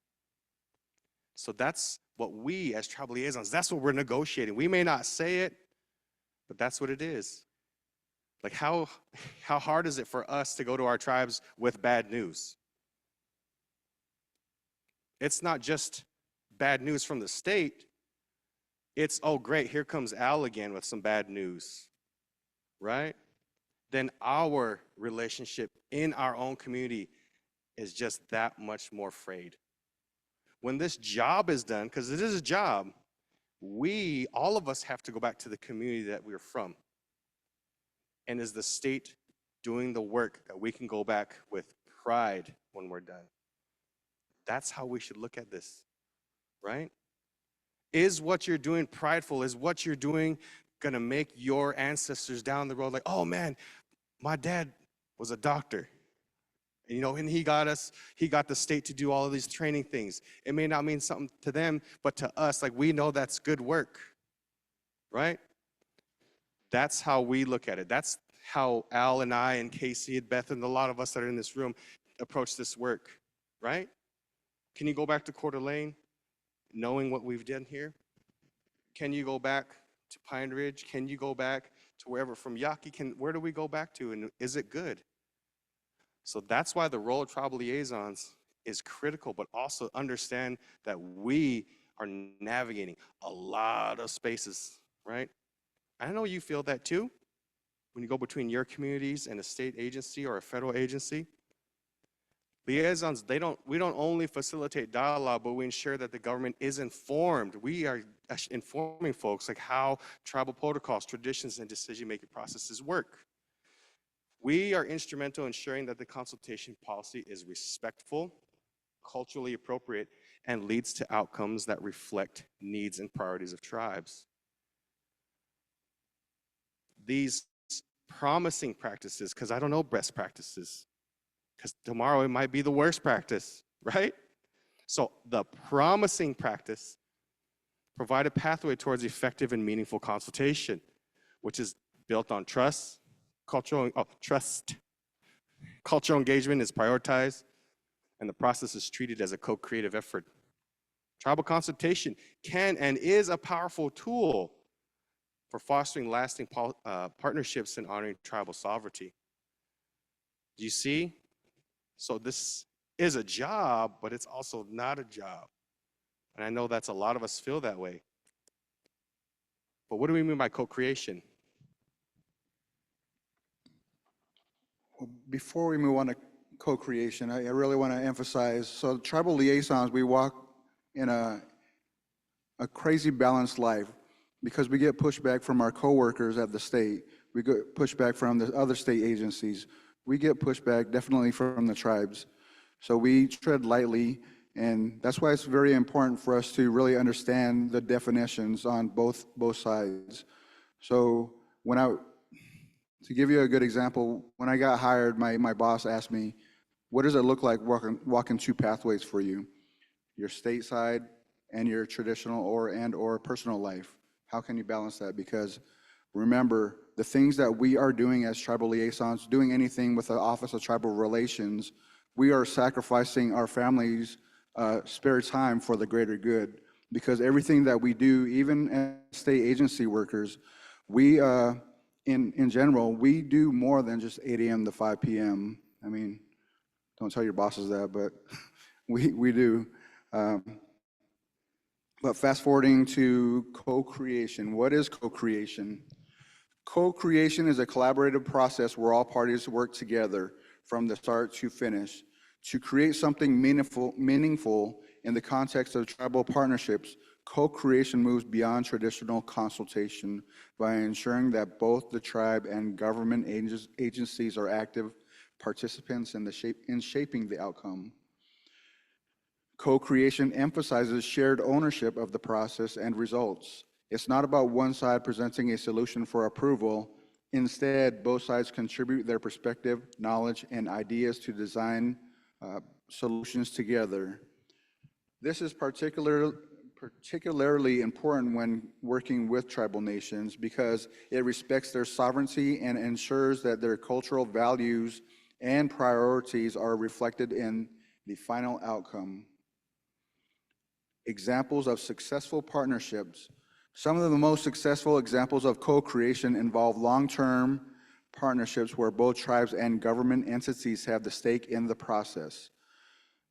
So that's what we as tribal liaisons, that's what we're negotiating. We may not say it, but that's what it is. Like, how hard is it for us to go to our tribes with bad news? It's not just bad news from the state. It's, oh great, here comes Al again with some bad news, right? Then our relationship in our own community is just that much more frayed. When this job is done, because it is a job, all of us have to go back to the community that we're from. And is the state doing the work that we can go back with pride when we're done? That's how we should look at this, right? Is what you're doing prideful? Is what you're doing gonna make your ancestors down the road like, oh man, my dad was a doctor. And, you know, and he got the state to do all of these training things. It may not mean something to them, but to us, like, we know that's good work, right? That's how we look at it. That's how Al and I and Casey and Beth and a lot of us that are in this room approach this work, right? Can you go back to Coeur d'Alene knowing what we've done here? Can you go back to Pine Ridge? Can you go back to wherever from Yaqui? Where do we go back to, and is it good? So that's why the role of tribal liaisons is critical, but also understand that we are navigating a lot of spaces, right? I know you feel that too when you go between your communities and a state agency or a federal agency. Liaisons, we don't only facilitate dialogue, but we ensure that the government is informed. We are informing folks like how tribal protocols, traditions, and decision-making processes work. We are instrumental in ensuring that the consultation policy is respectful, culturally appropriate, and leads to outcomes that reflect needs and priorities of tribes. These promising practices, because I don't know best practices, because tomorrow it might be the worst practice, right? So the promising practice provide a pathway towards effective and meaningful consultation, which is built on trust. Cultural engagement is prioritized, and the process is treated as a co-creative effort. Tribal consultation can and is a powerful tool for fostering lasting partnerships and honoring tribal sovereignty. Do you see? So this is a job, but it's also not a job. And I know that's a lot of us feel that way. But what do we mean by co-creation? Before we move on to co-creation, I really want to emphasize, so tribal liaisons, we walk in a crazy balanced life because we get pushback from our coworkers at the state. We get pushback from the other state agencies. We get pushback definitely from the tribes. So we tread lightly, and that's why it's very important for us to really understand the definitions on both sides. So to give you a good example, when I got hired, my boss asked me, what does it look like walking two pathways for you? Your state side and your traditional or personal life. How can you balance that? Because remember, the things that we are doing as tribal liaisons, doing anything with the Office of Tribal Relations, we are sacrificing our families' spare time for the greater good. Because everything that we do, even as state agency workers, we, in general, we do more than just 8 a.m. to 5 p.m. I mean, don't tell your bosses that, but we do. But fast forwarding to co-creation. What is co-creation? Co-creation is a collaborative process where all parties work together from the start to finish to create something meaningful in the context of tribal partnerships. Co-creation moves beyond traditional consultation by ensuring that both the tribe and government agencies are active participants in shaping the outcome. Co-creation emphasizes shared ownership of the process and results. It's not about one side presenting a solution for approval. Instead, both sides contribute their perspective, knowledge, and ideas to design solutions together. This is particularly important when working with tribal nations because it respects their sovereignty and ensures that their cultural values and priorities are reflected in the final outcome. Examples of successful partnerships. Some of the most successful examples of co-creation involve long-term partnerships where both tribes and government entities have the stake in the process.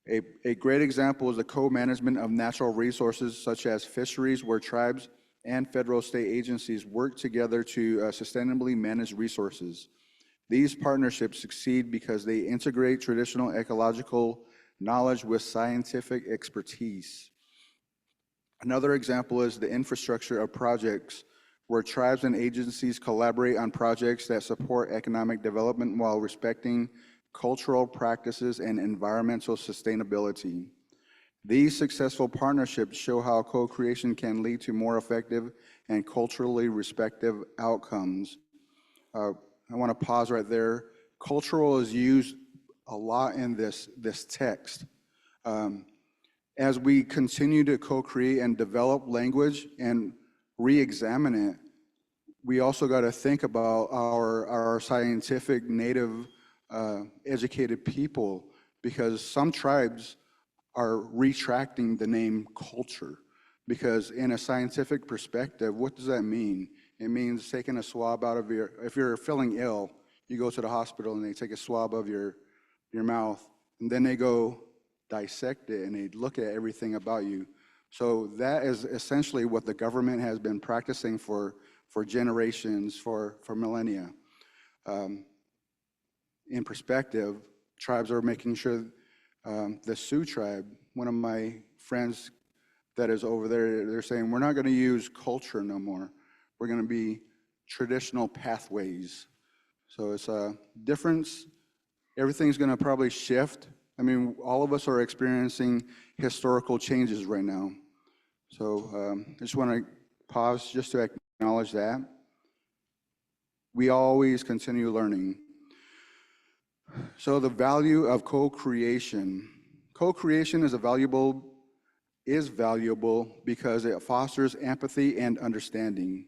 A great example is the co-management of natural resources such as fisheries, where tribes and federal state agencies work together to sustainably manage resources. These partnerships succeed because they integrate traditional ecological knowledge with scientific expertise. Another example is the infrastructure of projects, where tribes and agencies collaborate on projects that support economic development while respecting cultural practices and environmental sustainability. These successful partnerships show how co-creation can lead to more effective and culturally respective outcomes. I want to pause right there. Cultural is used a lot in this text. As we continue to co-create and develop language and re-examine it, we also got to think about our scientific, native, educated people, because some tribes are retracting the name culture. Because in a scientific perspective, what does that mean? It means taking a swab out of if you're feeling ill, you go to the hospital and they take a swab of your mouth, and then they go dissect it and they look at everything about you. So that is essentially what the government has been practicing for generations, for millennia. In perspective, tribes are making sure, the Sioux tribe, one of my friends that is over there, they're saying, we're not going to use culture no more. We're going to be traditional pathways. So it's a difference. Everything's going to probably shift. I mean, all of us are experiencing historical changes right now. So I just want to pause just to acknowledge that. We always continue learning. So the value of co-creation. Co-creation is valuable because it fosters empathy and understanding.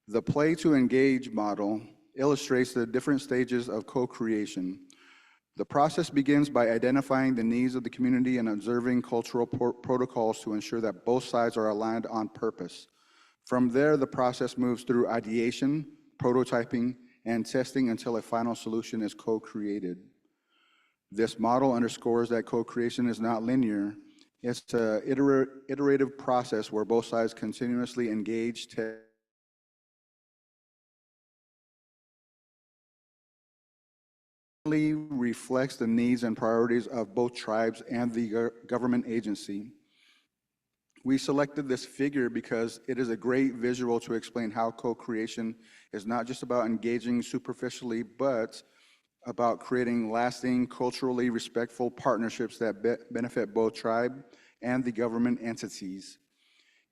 The play to engage model illustrates the different stages of co-creation. The process begins by identifying the needs of the community and observing cultural protocols to ensure that both sides are aligned on purpose. From there, the process moves through ideation, prototyping, and testing until a final solution is co-created. This model underscores that co-creation is not linear. It's an iterative process where both sides continuously engage, reflects the needs and priorities of both tribes and the government agency. We selected this figure because it is a great visual to explain how co-creation is not just about engaging superficially, but about creating lasting, culturally respectful partnerships that benefit both tribe and the government entities.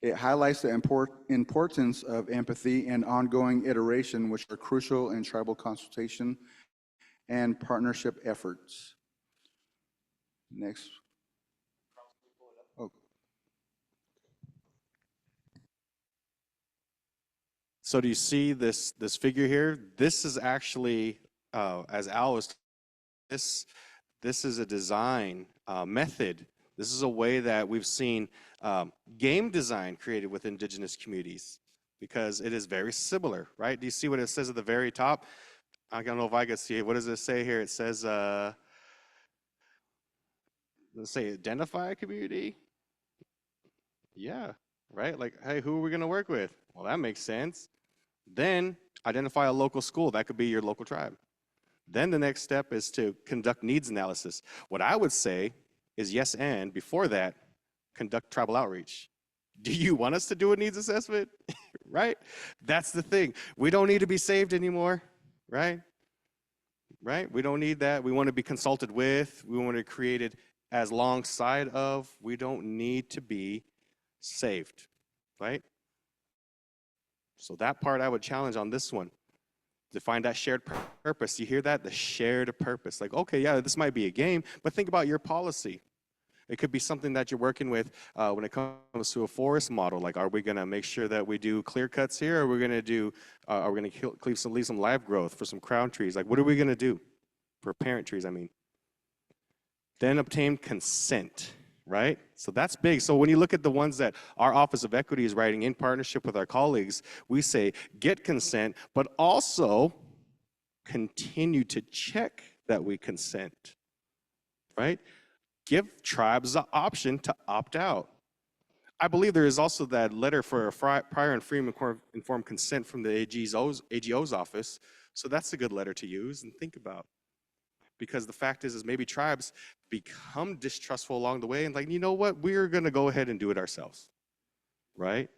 It highlights the importance of empathy and ongoing iteration, which are crucial in tribal consultation and partnership efforts. Next. Oh. So do you see this figure here? This is actually, as Al was, this is a design method. This is a way that we've seen game design created with indigenous communities because it is very similar, right? Do you see what it says at the very top? I don't know if I can see it. What does it say here? It says, let's say identify a community. Yeah, right? Like, hey, who are we gonna work with? Well, that makes sense. Then identify a local school. That could be your local tribe. Then the next step is to conduct needs analysis. What I would say is yes, and before that, conduct tribal outreach. Do you want us to do a needs assessment? Right? That's the thing. We don't need to be saved anymore, right? Right? We don't need that. We want to be consulted with. We want to create it as alongside of. We don't need to be saved, right? So that part I would challenge on this one. Define that shared purpose. You hear that? The shared purpose. Like, okay, yeah, this might be a game, but think about your policy. It could be something that you're working with when it comes to a forest model. Like, are we going to make sure that we do clear cuts here? Or are we going to do, are we going to leave some live growth for some crown trees? Like, what are we going to do for parent trees, I mean? Then obtain consent, right? So that's big. So when you look at the ones that our Office of Equity is writing in partnership with our colleagues, we say get consent, but also continue to check that we consent, right? Give tribes the option to opt out. I believe there is also that letter for a prior and free informed consent from the AGO's office. So that's a good letter to use and think about. Because the fact is maybe tribes become distrustful along the way and like, you know what, we're gonna go ahead and do it ourselves, right?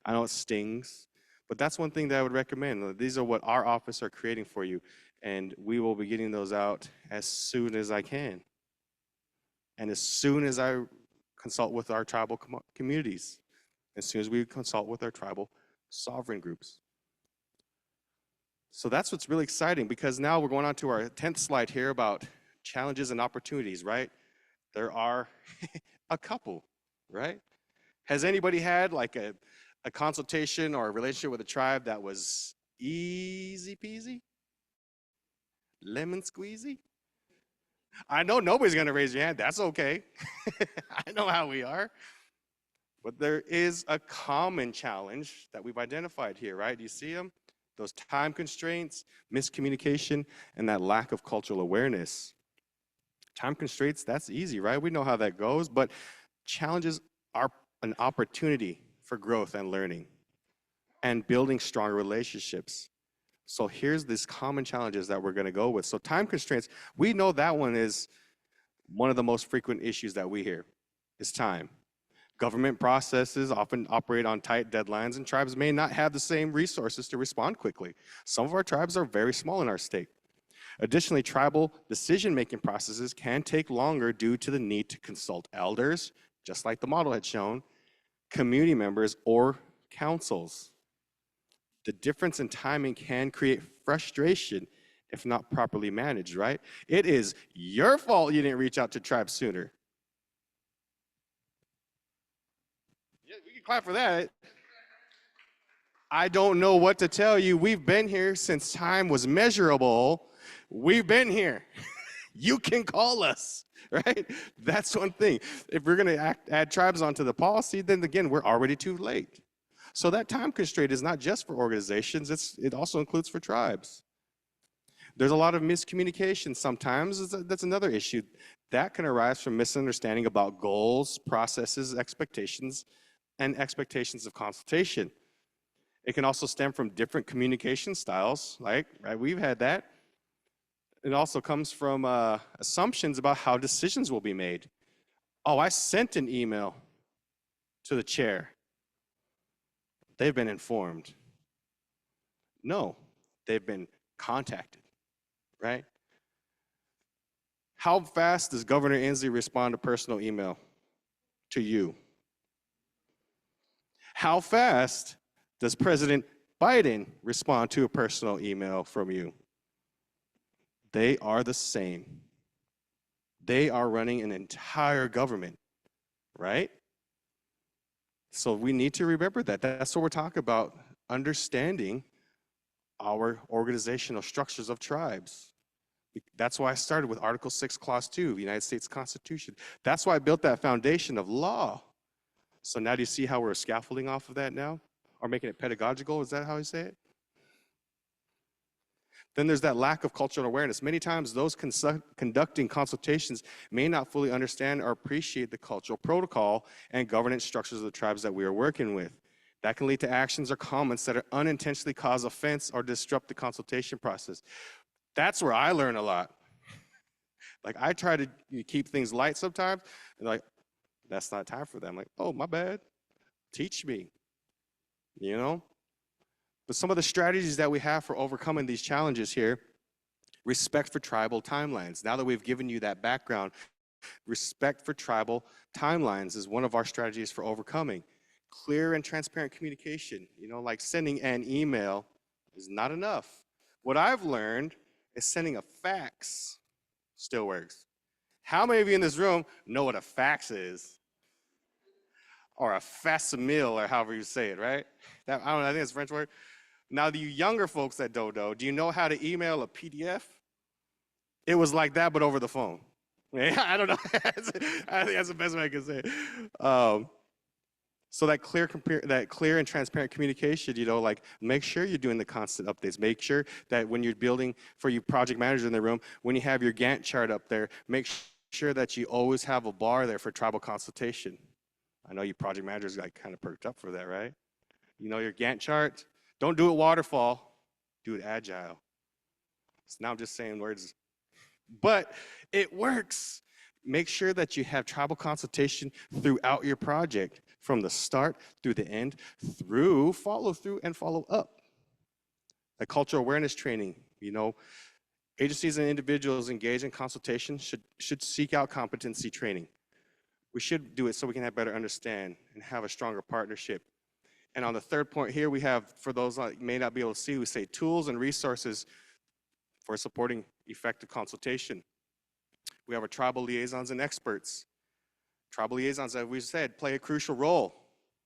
I know it stings, but that's one thing that I would recommend. These are what our office are creating for you, and we will be getting those out as soon as I can. And as soon as I consult with our tribal communities, as soon as we consult with our tribal sovereign groups. So that's what's really exciting, because now we're going on to our 10th slide here about challenges and opportunities, right? There are a couple, right? Has anybody had like a consultation or a relationship with a tribe that was easy peasy? Lemon squeezy? I know nobody's gonna raise your hand, that's okay. I know how we are. But there is a common challenge that we've identified here, right? Do you see them? Those time constraints, miscommunication, and that lack of cultural awareness. Time constraints, that's easy, right? We know how that goes, but challenges are an opportunity for growth and learning and building stronger relationships. So here's these common challenges that we're gonna go with. So time constraints, we know that one is one of the most frequent issues that we hear, is time. Government processes often operate on tight deadlines, and tribes may not have the same resources to respond quickly. Some of our tribes are very small in our state. Additionally, tribal decision-making processes can take longer due to the need to consult elders, just like the model had shown, community members, or councils. The difference in timing can create frustration if not properly managed, right? It is your fault you didn't reach out to tribes sooner. Yeah, we can clap for that. I don't know what to tell you. We've been here since time was measurable. We've been here. You can call us, right? That's one thing. If we're going to add tribes onto the policy, then again, we're already too late. So that time constraint is not just for organizations, it also includes for tribes. There's a lot of miscommunication sometimes. That's another issue. That can arise from misunderstanding about goals, processes, expectations, and expectations of consultation. It can also stem from different communication styles, right? We've had that. It also comes from assumptions about how decisions will be made. Oh, I sent an email to the chair. They've been informed. No, they've been contacted, right? How fast does Governor Inslee respond to personal email to you? How fast does President Biden respond to a personal email from you? They are the same. They are running an entire government, right? So we need to remember that. That's what we're talking about, understanding our organizational structures of tribes. That's why I started with Article 6, Clause 2 of the United States Constitution. That's why I built that foundation of law. So now do you see how we're scaffolding off of that now? Or making it pedagogical, is that how you say it? Then there's that lack of cultural awareness. Many times those conducting consultations may not fully understand or appreciate the cultural protocol and governance structures of the tribes that we are working with. That can lead to actions or comments that unintentionally cause offense or disrupt the consultation process. That's where I learn a lot. Like I try to keep things light sometimes, and like, that's not time for them. Like, oh, my bad. Teach me, you know? But some of the strategies that we have for overcoming these challenges here, respect for tribal timelines. Now that we've given you that background, respect for tribal timelines is one of our strategies for overcoming. Clear and transparent communication, like sending an email is not enough. What I've learned is sending a fax still works. How many of you in this room know what a fax is? Or a facsimile, or however you say it, right? I don't know, I think it's a French word. Now, you younger folks that don't know, do you know how to email a PDF? It was like that, but over the phone. I don't know. I think that's the best way I can say it. So that clear and transparent communication, like make sure you're doing the constant updates. Make sure that when you're building for you project managers in the room, when you have your Gantt chart up there, make sure that you always have a bar there for tribal consultation. I know you project managers got kind of perked up for that, right? Your Gantt chart. Don't do it waterfall, do it agile. So now I'm just saying words, but it works. Make sure that you have tribal consultation throughout your project, from the start through the end, through follow through and follow up. A cultural awareness training, agencies and individuals engaged in consultation should seek out competency training. We should do it so we can have better understand and have a stronger partnership. And on the third point here, we have, for those that may not be able to see, we say tools and resources for supporting effective consultation. We have our tribal liaisons and experts. Tribal liaisons, as we said, play a crucial role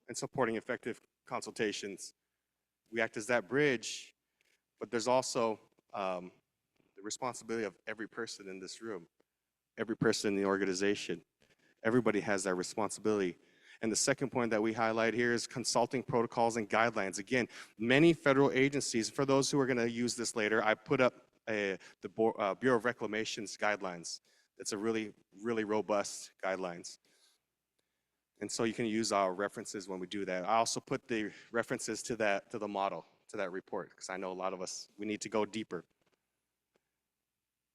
in supporting effective consultations. We act as that bridge, but there's also the responsibility of every person in this room, every person in the organization. Everybody has that responsibility. And the second point that we highlight here is consulting protocols and guidelines. Again, many federal agencies, for those who are going to use this later, I put up the Bureau of Reclamation's guidelines. It's a really, really robust guidelines. And so you can use our references when we do that. I also put the references to the model, to that report, because I know a lot of us, we need to go deeper.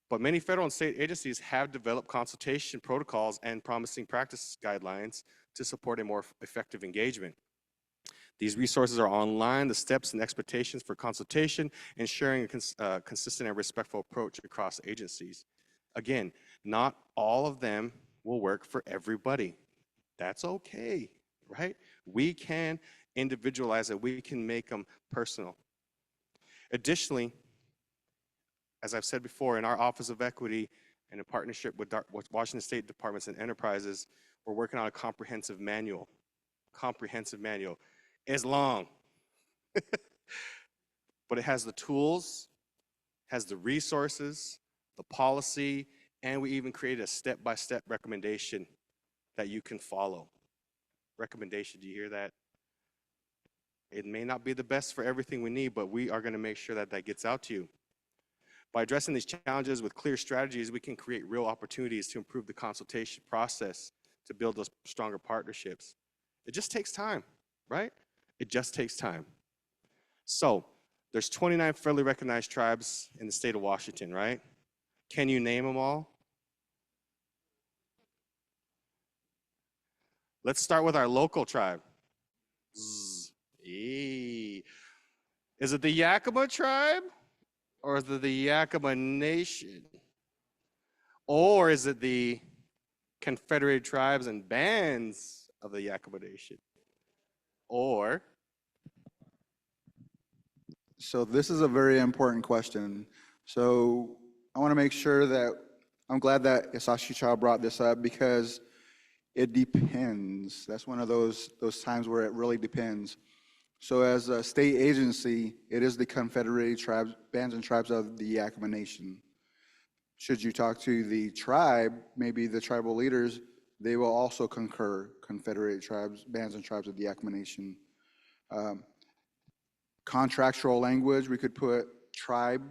But many federal and state agencies have developed consultation protocols and promising practice guidelines to support a more effective engagement. These resources are online, the steps and expectations for consultation, ensuring a consistent and respectful approach across agencies. Again, not all of them will work for everybody. That's okay, right? We can individualize it. We can make them personal. Additionally, as I've said before, in our Office of Equity and in partnership with Washington State Departments and Enterprises, we're working on a comprehensive manual. Comprehensive manual. It's long, but it has the tools, has the resources, the policy, And we even created a step-by-step recommendation that you can follow. Recommendation, do you hear that? It may not be the best for everything we need, but we are going to make sure that that gets out to you. By addressing these challenges with clear strategies, we can create real opportunities to improve the consultation process, to build those stronger partnerships. It just takes time, right? It just takes time. So, there's 29 federally recognized tribes in the state of Washington, right? Can you name them all? Let's start with our local tribe. Zzz. Is it the Yakima tribe? Or is it the Yakima Nation? Or is it the Confederated Tribes and Bands of the Yakima Nation? Or, So this is a very important question. So I want to make sure that, I'm glad that Isashi Chow brought this up because it depends. That's one of those times where it really depends. So as a state agency, it is the Confederated Tribes, Bands and Tribes of the Yakima Nation. Should you talk to the tribe, maybe the tribal leaders, they will also concur, Confederated Tribes, Bands and Tribes of the Yakima Nation. Contractual language, we could put tribe.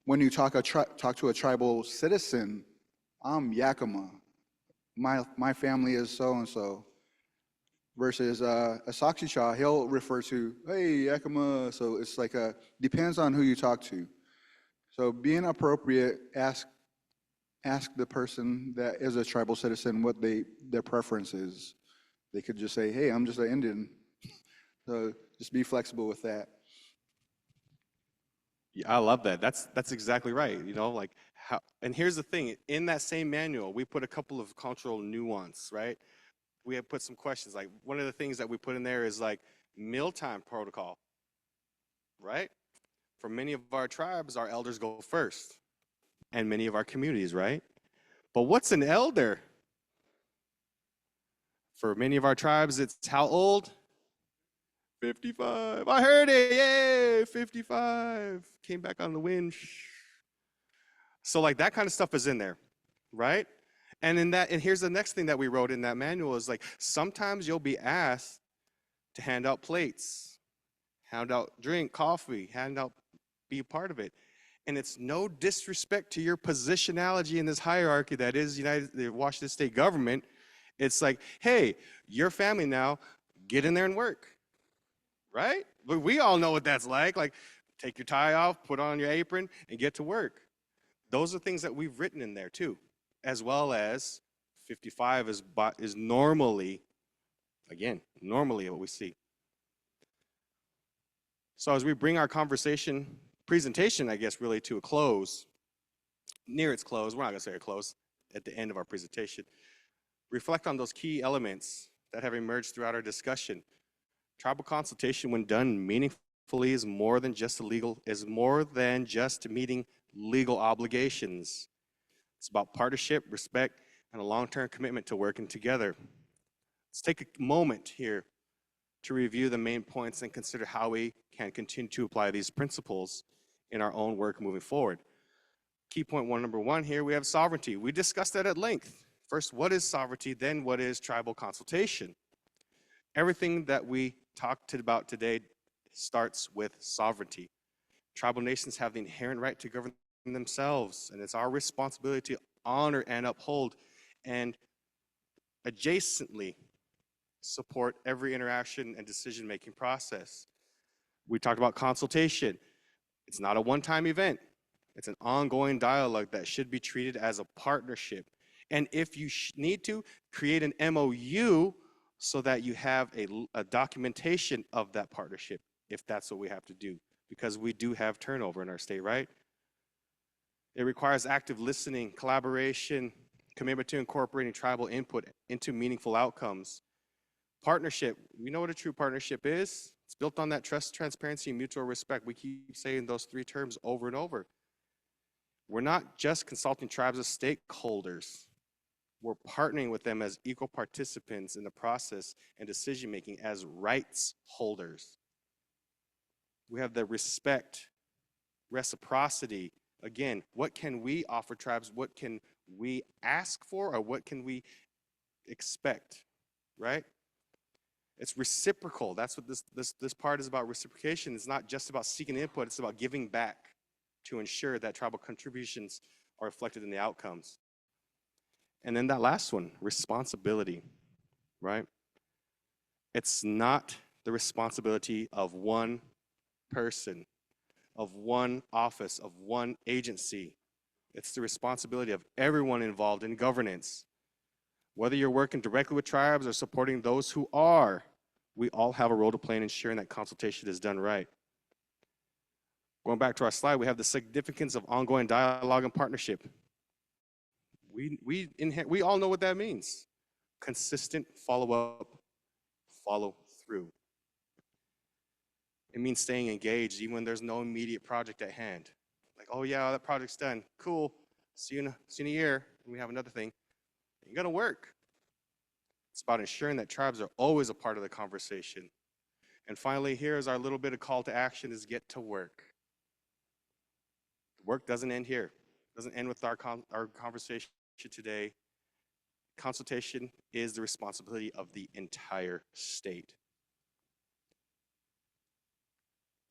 When you talk to a tribal citizen, I'm Yakima. My family is so-and-so. Versus a Sakshicha, he'll refer to, hey, Yakima. So it's like depends on who you talk to. So being appropriate, ask the person that is a tribal citizen what their preference is. They could just say, hey, I'm just an Indian. So just be flexible with that. yeah, I love that. That's exactly right. You know, like how, and here's the thing, in that same manual, we put a couple of cultural nuance, right? We have put some questions, like one of the things that we put in there is like mealtime protocol, right? For many of our tribes, our elders go first, and many of our communities, right? But what's an elder? For many of our tribes, it's how old? 55. I heard it, yay, 55. Came back on the wind. So like that kind of stuff is in there, right? And here's the next thing that we wrote in that manual is like, sometimes you'll be asked to hand out plates, hand out drink, coffee, be a part of it. And it's no disrespect to your positionality in this hierarchy that is the Washington state government. It's like, hey, your family now, get in there and work, right? But we all know what that's like take your tie off, put on your apron, and get to work. Those are things that we've written in there too, as well as 55 is normally, again, normally what we see. So as we bring our presentation, I guess, really to a close, near its close, we're not gonna say a close, at the end of our presentation, reflect on those key elements that have emerged throughout our discussion. Tribal consultation, when done meaningfully, is more than just meeting legal obligations. It's about partnership, respect, and a long-term commitment to working together. Let's take a moment here to review the main points and consider how we can continue to apply these principles in our own work moving forward. Key point number one here, we have sovereignty. We discussed that at length. First, what is sovereignty? Then what is tribal consultation? Everything that we talked about today starts with sovereignty. Tribal nations have the inherent right to govern themselves, and it's our responsibility to honor and uphold and adjacently support every interaction and decision-making process. We talked about consultation. It's not a one-time event. It's an ongoing dialogue that should be treated as a partnership. And if you need to, create an MOU so that you have a documentation of that partnership, if that's what we have to do, because we do have turnover in our state, right? It requires active listening, collaboration, commitment to incorporating tribal input into meaningful outcomes. Partnership, we know what a true partnership is. It's built on that trust, transparency, and mutual respect. We keep saying those three terms over and over. We're not just consulting tribes as stakeholders. We're partnering with them as equal participants in the process and decision-making as rights holders. We have the respect, reciprocity, Again, what can we offer tribes? What can we ask for, or what can we expect, right? It's reciprocal. That's what this part is about. Reciprocation. It's not just about seeking input, it's about giving back to ensure that tribal contributions are reflected in the outcomes. And then that last one, responsibility, right? It's not the responsibility of one person, of one office, of one agency. It's the responsibility of everyone involved in governance. Whether you're working directly with tribes or supporting those who are, we all have a role to play in ensuring that consultation is done right. Going back to our slide, we have the significance of ongoing dialogue and partnership. We all know what that means. Consistent follow-up, follow through. It means staying engaged even when there's no immediate project at hand. Like, oh yeah, that project's done. Cool. See you in a year when we have another thing. It ain't gonna work. It's about ensuring that tribes are always a part of the conversation. And finally, here's our little bit of call to action is get to work. Work doesn't end here. It doesn't end with our conversation today. Consultation is the responsibility of the entire state.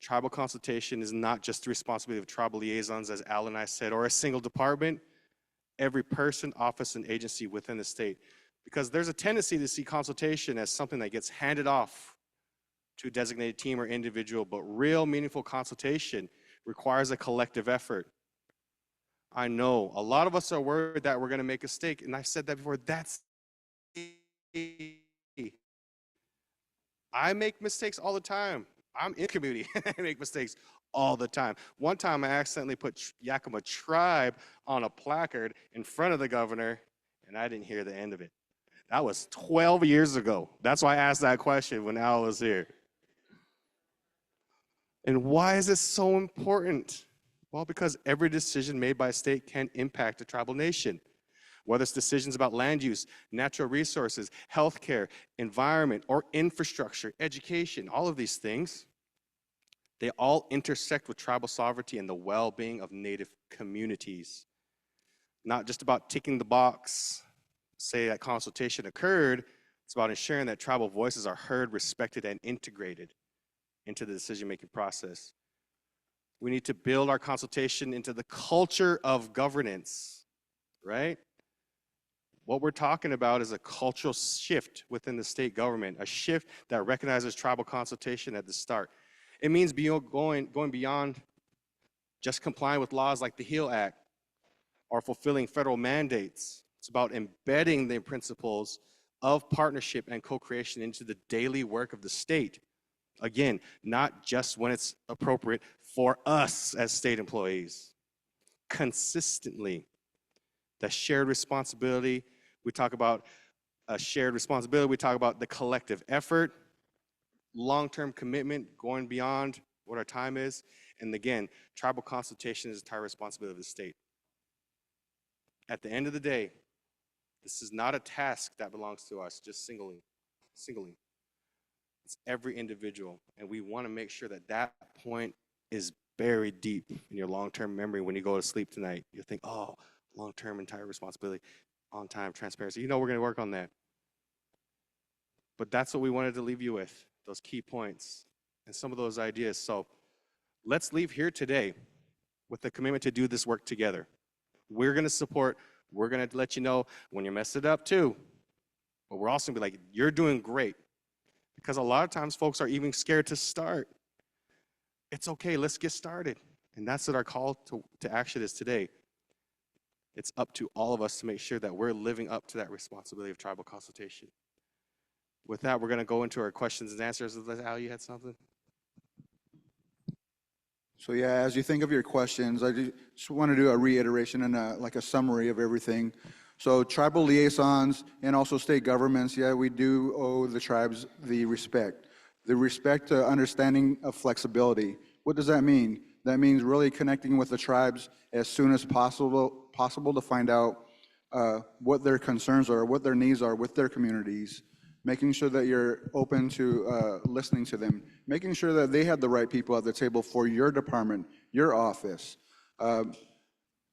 Tribal consultation is not just the responsibility of tribal liaisons, as Al and I said, or a single department, every person, office, and agency within the state. Because there's a tendency to see consultation as something that gets handed off to a designated team or individual, but real meaningful consultation requires a collective effort. I know a lot of us are worried that we're going to make a mistake, and I've said that before. That's I make mistakes all the time. I'm in community. I make mistakes all the time. One time I accidentally put Yakima tribe on a placard in front of the governor, and I didn't hear the end of it. That was 12 years ago. That's why I asked that question when Al was here. And why is this so important? Well, because every decision made by a state can impact a tribal nation. Whether it's decisions about land use, natural resources, healthcare, environment, or infrastructure, education, all of these things, they all intersect with tribal sovereignty and the well-being of Native communities. Not just about ticking the box, say that consultation occurred, it's about ensuring that tribal voices are heard, respected, and integrated into the decision-making process. We need to build our consultation into the culture of governance, right? What we're talking about is a cultural shift within the state government, a shift that recognizes tribal consultation at the start. It means going beyond just complying with laws like the HEAL Act or fulfilling federal mandates. It's about embedding the principles of partnership and co-creation into the daily work of the state. Again, not just when it's appropriate for us as state employees. Consistently, the shared responsibility, we talk about a shared responsibility, we talk about the collective effort, long-term commitment, going beyond what our time is, and again, tribal consultation is the entire responsibility of the state. At the end of the day, this is not a task that belongs to us just singly. It's every individual, and we want to make sure that that point is buried deep in your long-term memory when you go to sleep tonight. You think, oh, long-term entire responsibility, on-time transparency. You know we're going to work on that. But that's what we wanted to leave you with, those key points and some of those ideas. So let's leave here today with the commitment to do this work together. We're going to support, we're going to let you know when you mess it up too. But we're also going to be like, you're doing great. Because a lot of times folks are even scared to start. It's okay, let's get started. And that's what our call to action is today. It's up to all of us to make sure that we're living up to that responsibility of tribal consultation. With that, we're going to go into our questions and answers. Al, you had something? So yeah, as you think of your questions, I just want to do a reiteration and like a summary of everything. So tribal liaisons and also state governments, yeah, we do owe the tribes the respect. The respect to understanding of flexibility. What does that mean? That means really connecting with the tribes as soon as possible to find out what their concerns are, what their needs are with their communities, making sure that you're open to listening to them, making sure that they have the right people at the table for your department, your office.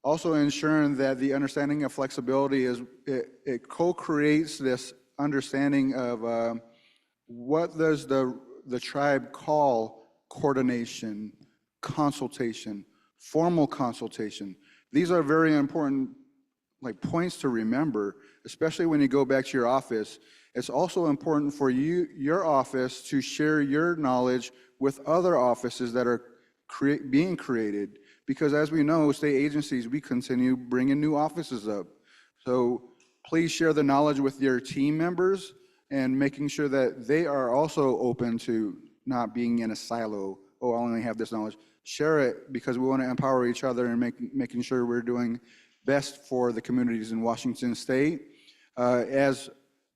Also ensuring that the understanding of flexibility is, it co-creates this understanding of what does the tribe call coordination, consultation, formal consultation. These are very important like points to remember, especially when you go back to your office. It's also important for you, your office, to share your knowledge with other offices that are being created. Because as we know, state agencies, we continue bringing new offices up. So please share the knowledge with your team members and making sure that they are also open to not being in a silo. Oh, I only have this knowledge. Share it because we want to empower each other and making sure we're doing best for the communities in Washington State. As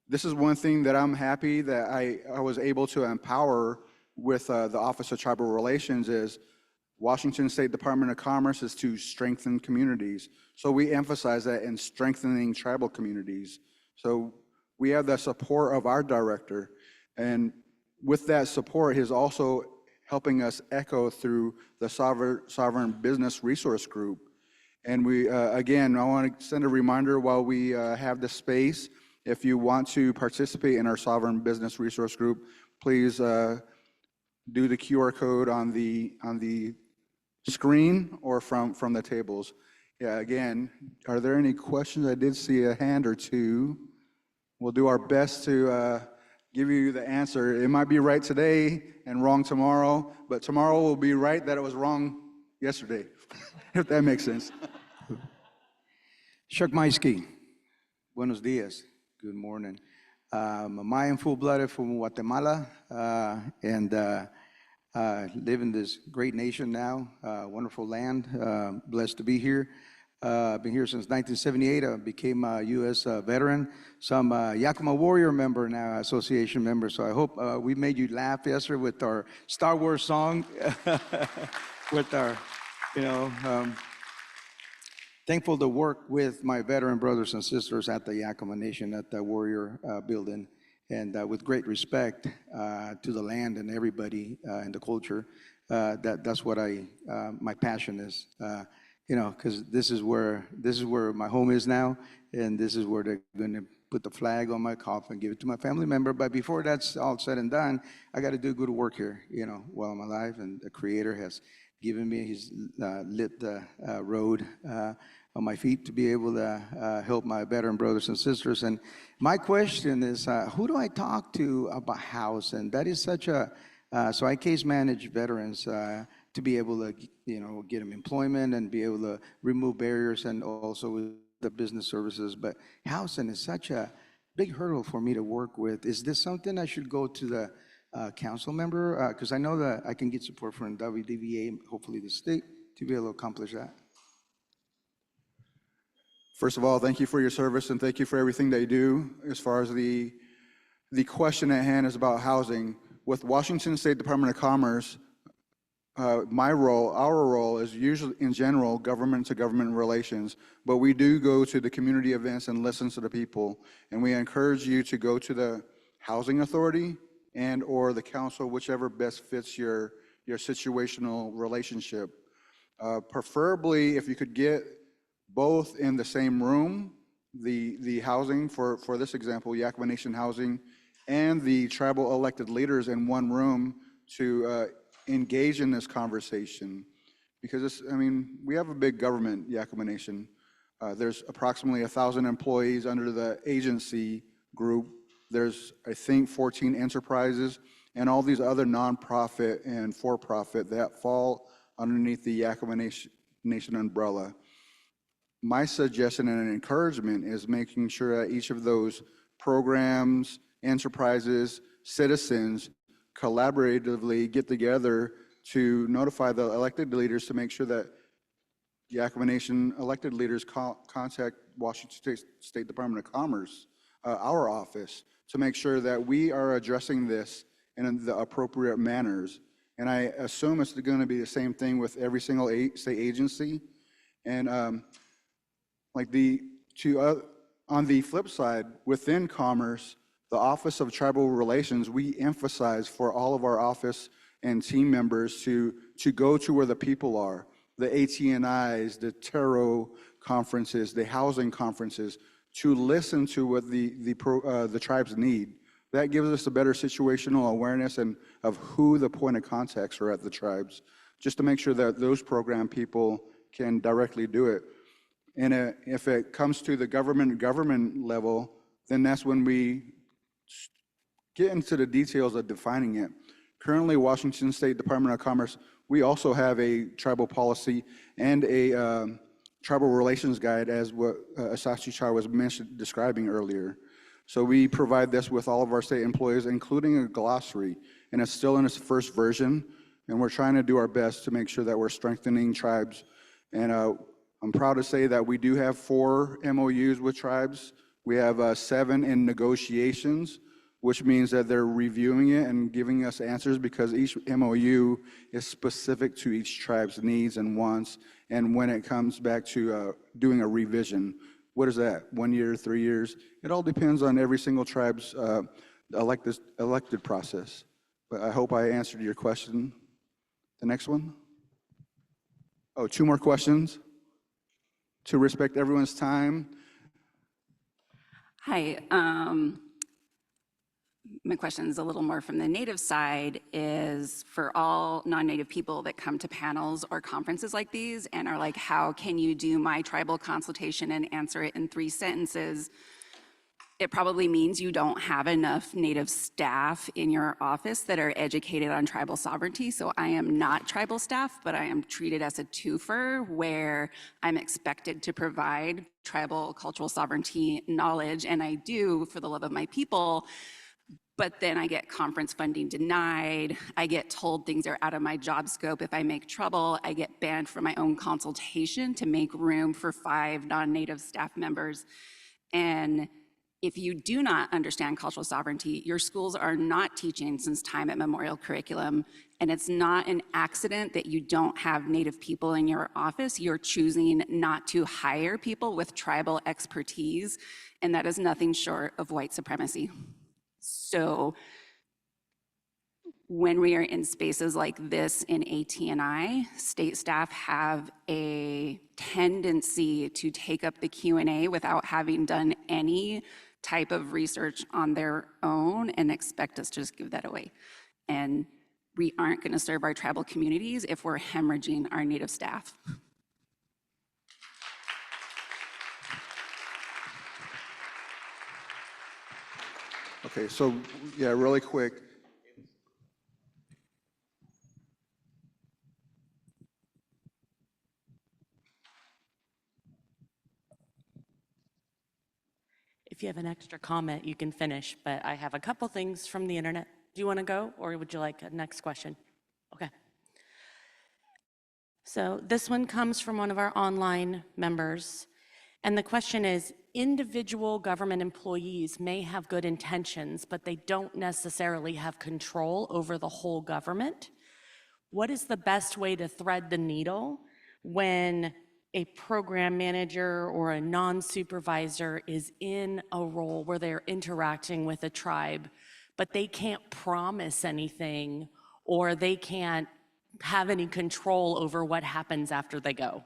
this is one thing that I'm happy that I was able to empower with the Office of Tribal Relations is Washington State Department of Commerce is to strengthen communities. So we emphasize that in strengthening tribal communities. So we have the support of our director. And with that support, he's also helping us echo through the Sovereign Business Resource Group. And we, again, I want to send a reminder while we have the space, if you want to participate in our Sovereign Business Resource Group, please do the QR code on the screen or from the tables. Yeah, again, are there any questions? I did see a hand or two. We'll do our best to give you the answer. It might be right today and wrong tomorrow, but tomorrow will be right that it was wrong yesterday, if that makes sense. Chuck Maisky, buenos dias, good morning. I'm a Mayan full-blooded from Guatemala and live in this great nation now, wonderful land, blessed to be here. I've been here since 1978. I became a U.S. Veteran. So I'm a Yakima Warrior member now, association member. So I hope we made you laugh yesterday with our Star Wars song, with our, thankful to work with my veteran brothers and sisters at the Yakima Nation, at the Warrior Building, and with great respect to the land and everybody and the culture. That's what my passion is. Because this is where my home is now, and this is where they're going to put the flag on my coffin and give it to my family member. But before that's all said and done, I got to do good work here, while I'm alive. And the Creator has given me, He's lit the road on my feet to be able to help my veteran brothers and sisters. And my question is, who do I talk to about house? And that is such a so I case manage veterans. To be able to, get them employment and be able to remove barriers, and also with the business services. But housing is such a big hurdle for me to work with. Is this something I should go to the council member? Because I know that I can get support from WDVA, hopefully the state, to be able to accomplish that. First of all, thank you for your service and thank you for everything that you do. As far as the question at hand is about housing. With Washington State Department of Commerce, our role is usually, in general, government-to-government relations, but we do go to the community events and listen to the people, and we encourage you to go to the housing authority and or the council, whichever best fits your situational relationship. Preferably, if you could get both in the same room, the housing, for this example, Yakima Nation Housing, and the tribal elected leaders in one room to engage in this conversation, because we have a big government, Yakima Nation. There's approximately 1,000 employees under the agency group. There's, I think, 14 enterprises and all these other nonprofit and for-profit that fall underneath the Yakima Nation umbrella. My suggestion and encouragement is making sure that each of those programs, enterprises, citizens collaboratively get together to notify the elected leaders to make sure that Yakima Nation elected leaders contact Washington State Department of Commerce, our office, to make sure that we are addressing this in the appropriate manners. And I assume it's going to be the same thing with every single state agency. And on the flip side, within Commerce, the Office of Tribal Relations, we emphasize for all of our office and team members to go to where the people are. the ATNIs, the Taro conferences, the housing conferences, to listen to what the tribes need. That gives us a better situational awareness and of who the point of contacts are at the tribes, just to make sure that those program people can directly do it. And if it comes to the government level, then that's when we get into the details of defining it. Currently, Washington State Department of Commerce, we also have a tribal policy and a tribal relations guide, as what Asachi Char was describing earlier. So we provide this with all of our state employees, including a glossary, and it's still in its first version, and we're trying to do our best to make sure that we're strengthening tribes. And I'm proud to say that we do have 4 MOUs with tribes. We have 7 in negotiations, which means that they're reviewing it and giving us answers, because each MOU is specific to each tribe's needs and wants. And when it comes back to doing a revision, what is that, 1 year, 3 years? It all depends on every single tribe's elected process. But I hope I answered your question. The next one? Oh, 2 more questions. To respect everyone's time. Hi. My question is a little more from the Native side, is for all non-Native people that come to panels or conferences like these and are like, how can you do my tribal consultation and answer it in 3 sentences? It probably means you don't have enough Native staff in your office that are educated on tribal sovereignty. So I am not tribal staff, but I am treated as a twofer, where I'm expected to provide tribal cultural sovereignty knowledge, and I do for the love of my people. But then I get conference funding denied. I get told things are out of my job scope if I make trouble. I get banned from my own consultation to make room for 5 non-Native staff members. And if you do not understand cultural sovereignty, your schools are not teaching since time immemorial curriculum, and it's not an accident that you don't have Native people in your office. You're choosing not to hire people with tribal expertise, and that is nothing short of white supremacy. So when we are in spaces like this in ATNI, state staff have a tendency to take up the Q&A without having done any type of research on their own and expect us to just give that away. And we aren't going to serve our tribal communities if we're hemorrhaging our Native staff. Okay, so yeah, really quick. If you have an extra comment, you can finish, but I have a couple things from the internet. Do you want to go, or would you like a next question? Okay. So this one comes from one of our online members, and the question is, individual government employees may have good intentions, but they don't necessarily have control over the whole government. What is the best way to thread the needle when a program manager or a non-supervisor is in a role where they're interacting with a tribe, but they can't promise anything, or they can't have any control over what happens after they go?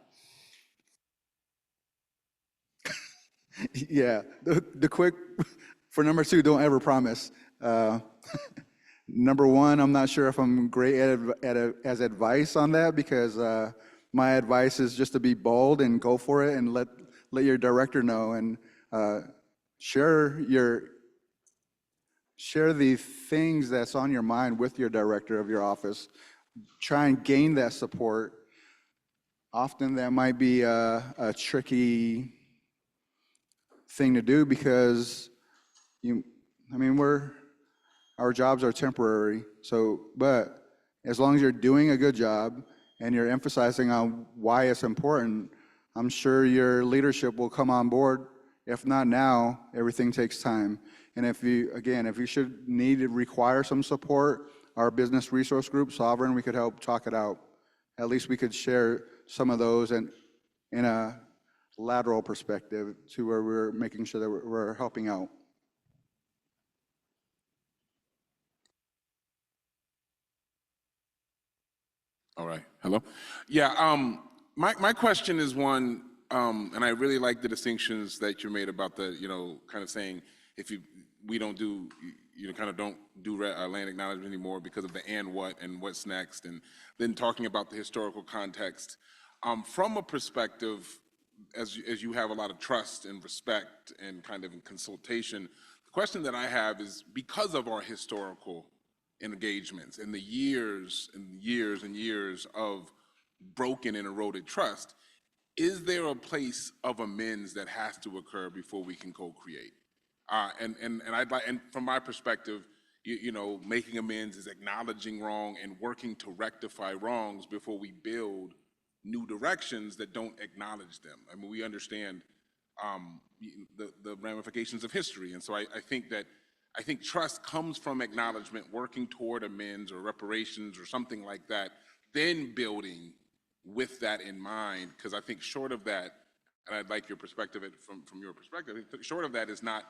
Yeah, the quick, for number 2, don't ever promise. Number 1, I'm not sure if I'm great as advice on that, because my advice is just to be bold and go for it, and let your director know, and share the things that's on your mind with your director of your office. Try and gain that support. Often that might be a tricky thing to do, because our jobs are temporary. So, but as long as you're doing a good job and you're emphasizing on why it's important, I'm sure your leadership will come on board. If not now, everything takes time. And if you should need to require some support, our business resource group, Sovereign, we could help talk it out. At least we could share some of those in a lateral perspective, to where we're making sure that we're helping out. All right. Hello. Yeah. My question is one, and I really like the distinctions that you made about the, kind of saying if we don't do, kind of don't do land acknowledgement anymore because of the and what and what's next, and then talking about the historical context. From a perspective, as you have a lot of trust and respect and kind of in consultation, the question that I have is because of our historical engagements and the years and years and years of broken and eroded trust, is there a place of amends that has to occur before we can co-create? And I'd like, and from my perspective, making amends is acknowledging wrong and working to rectify wrongs before we build new directions that don't acknowledge them. I mean, we understand the ramifications of history, and so I think trust comes from acknowledgement, working toward amends or reparations or something like that, then building with that in mind, because I think short of that, and I'd like your perspective from your perspective, short of that is not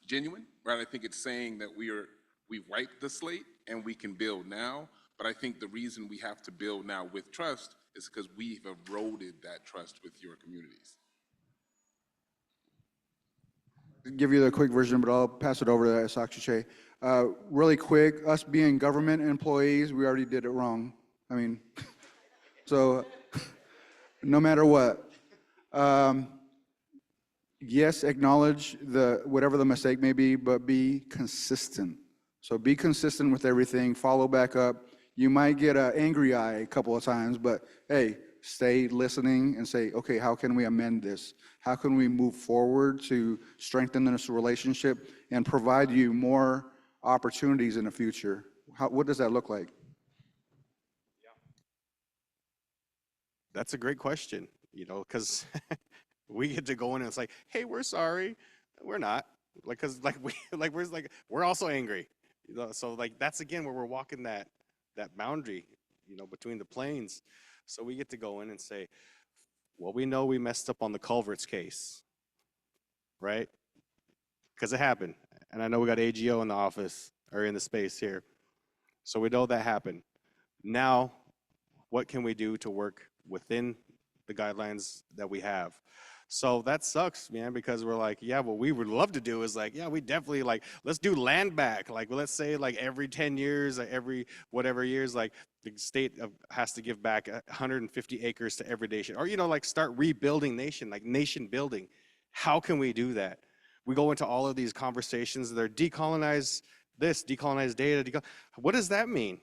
genuine, right? I think it's saying that we've wiped the slate and we can build now, but I think the reason we have to build now with trust is because we've eroded that trust with your communities. Give you the quick version, but I'll pass it over to Sakshi. Really quick, us being government employees, we already did it wrong. I mean, so no matter what, yes, acknowledge whatever the mistake may be, but be consistent. So be consistent with everything, follow back up. You might get an angry eye a couple of times, but hey, stay listening and say, okay, how can we amend this? How can we move forward to strengthen this relationship and provide you more opportunities in the future? What does that look like? That's a great question, because we get to go in and it's like, hey, we're sorry. We're not. Because we're also angry. So that's again where we're walking that boundary, between the planes. So we get to go in and say, well, we know we messed up on the culverts case, right? Because it happened. And I know we got AGO in the office or in the space here. So we know that happened. Now, what can we do to work within the guidelines that we have? So that sucks, man, because we're like, yeah, what we would love to do is like, yeah, we definitely let's do land back. Let's say every 10 years, every whatever years, the state has to give back 150 acres to every nation. Or, start rebuilding nation building. How can we do that? We go into all of these conversations. They're decolonize this, decolonize data. What does that mean?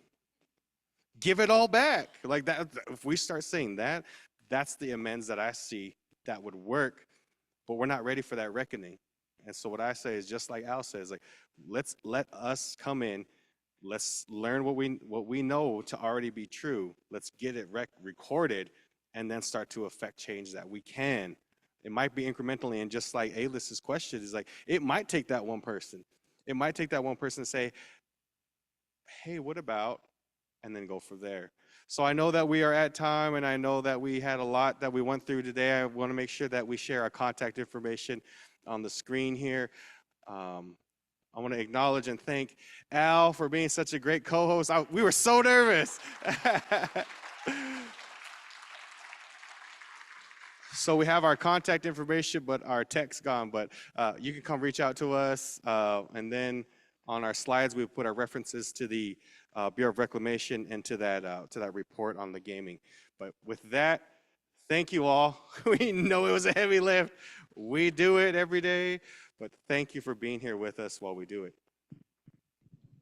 Give it all back. That. If we start saying that, that's the amends that I see that would work, but we're not ready for that reckoning. And so what I say is just like Al says, let's let us come in, let's learn what we know to already be true. Let's get it recorded and then start to affect change that we can. It might be incrementally, and just like A-List's question is it might take that one person. It might take that one person to say, hey, what about, and then go from there. So I know that we are at time, and I know that we had a lot that we went through today. I want to make sure that we share our contact information on the screen here. I want to acknowledge and thank Al for being such a great co-host. We were so nervous. So we have our contact information, but our text gone. But you can come reach out to us, and then on our slides we put our references to the Bureau of Reclamation and to that report on the gaming. But with that, thank you all. We know it was a heavy lift. We do it every day, but thank you for being here with us while we do it.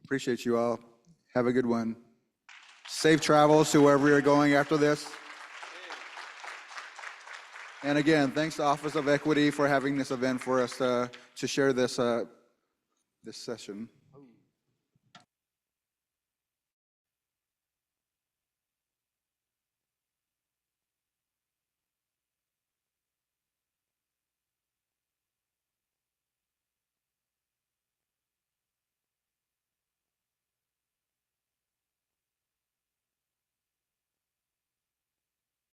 Appreciate you all. Have a good one. Safe travels to wherever you're going after this. And again, thanks to Office of Equity for having this event for us to share this session.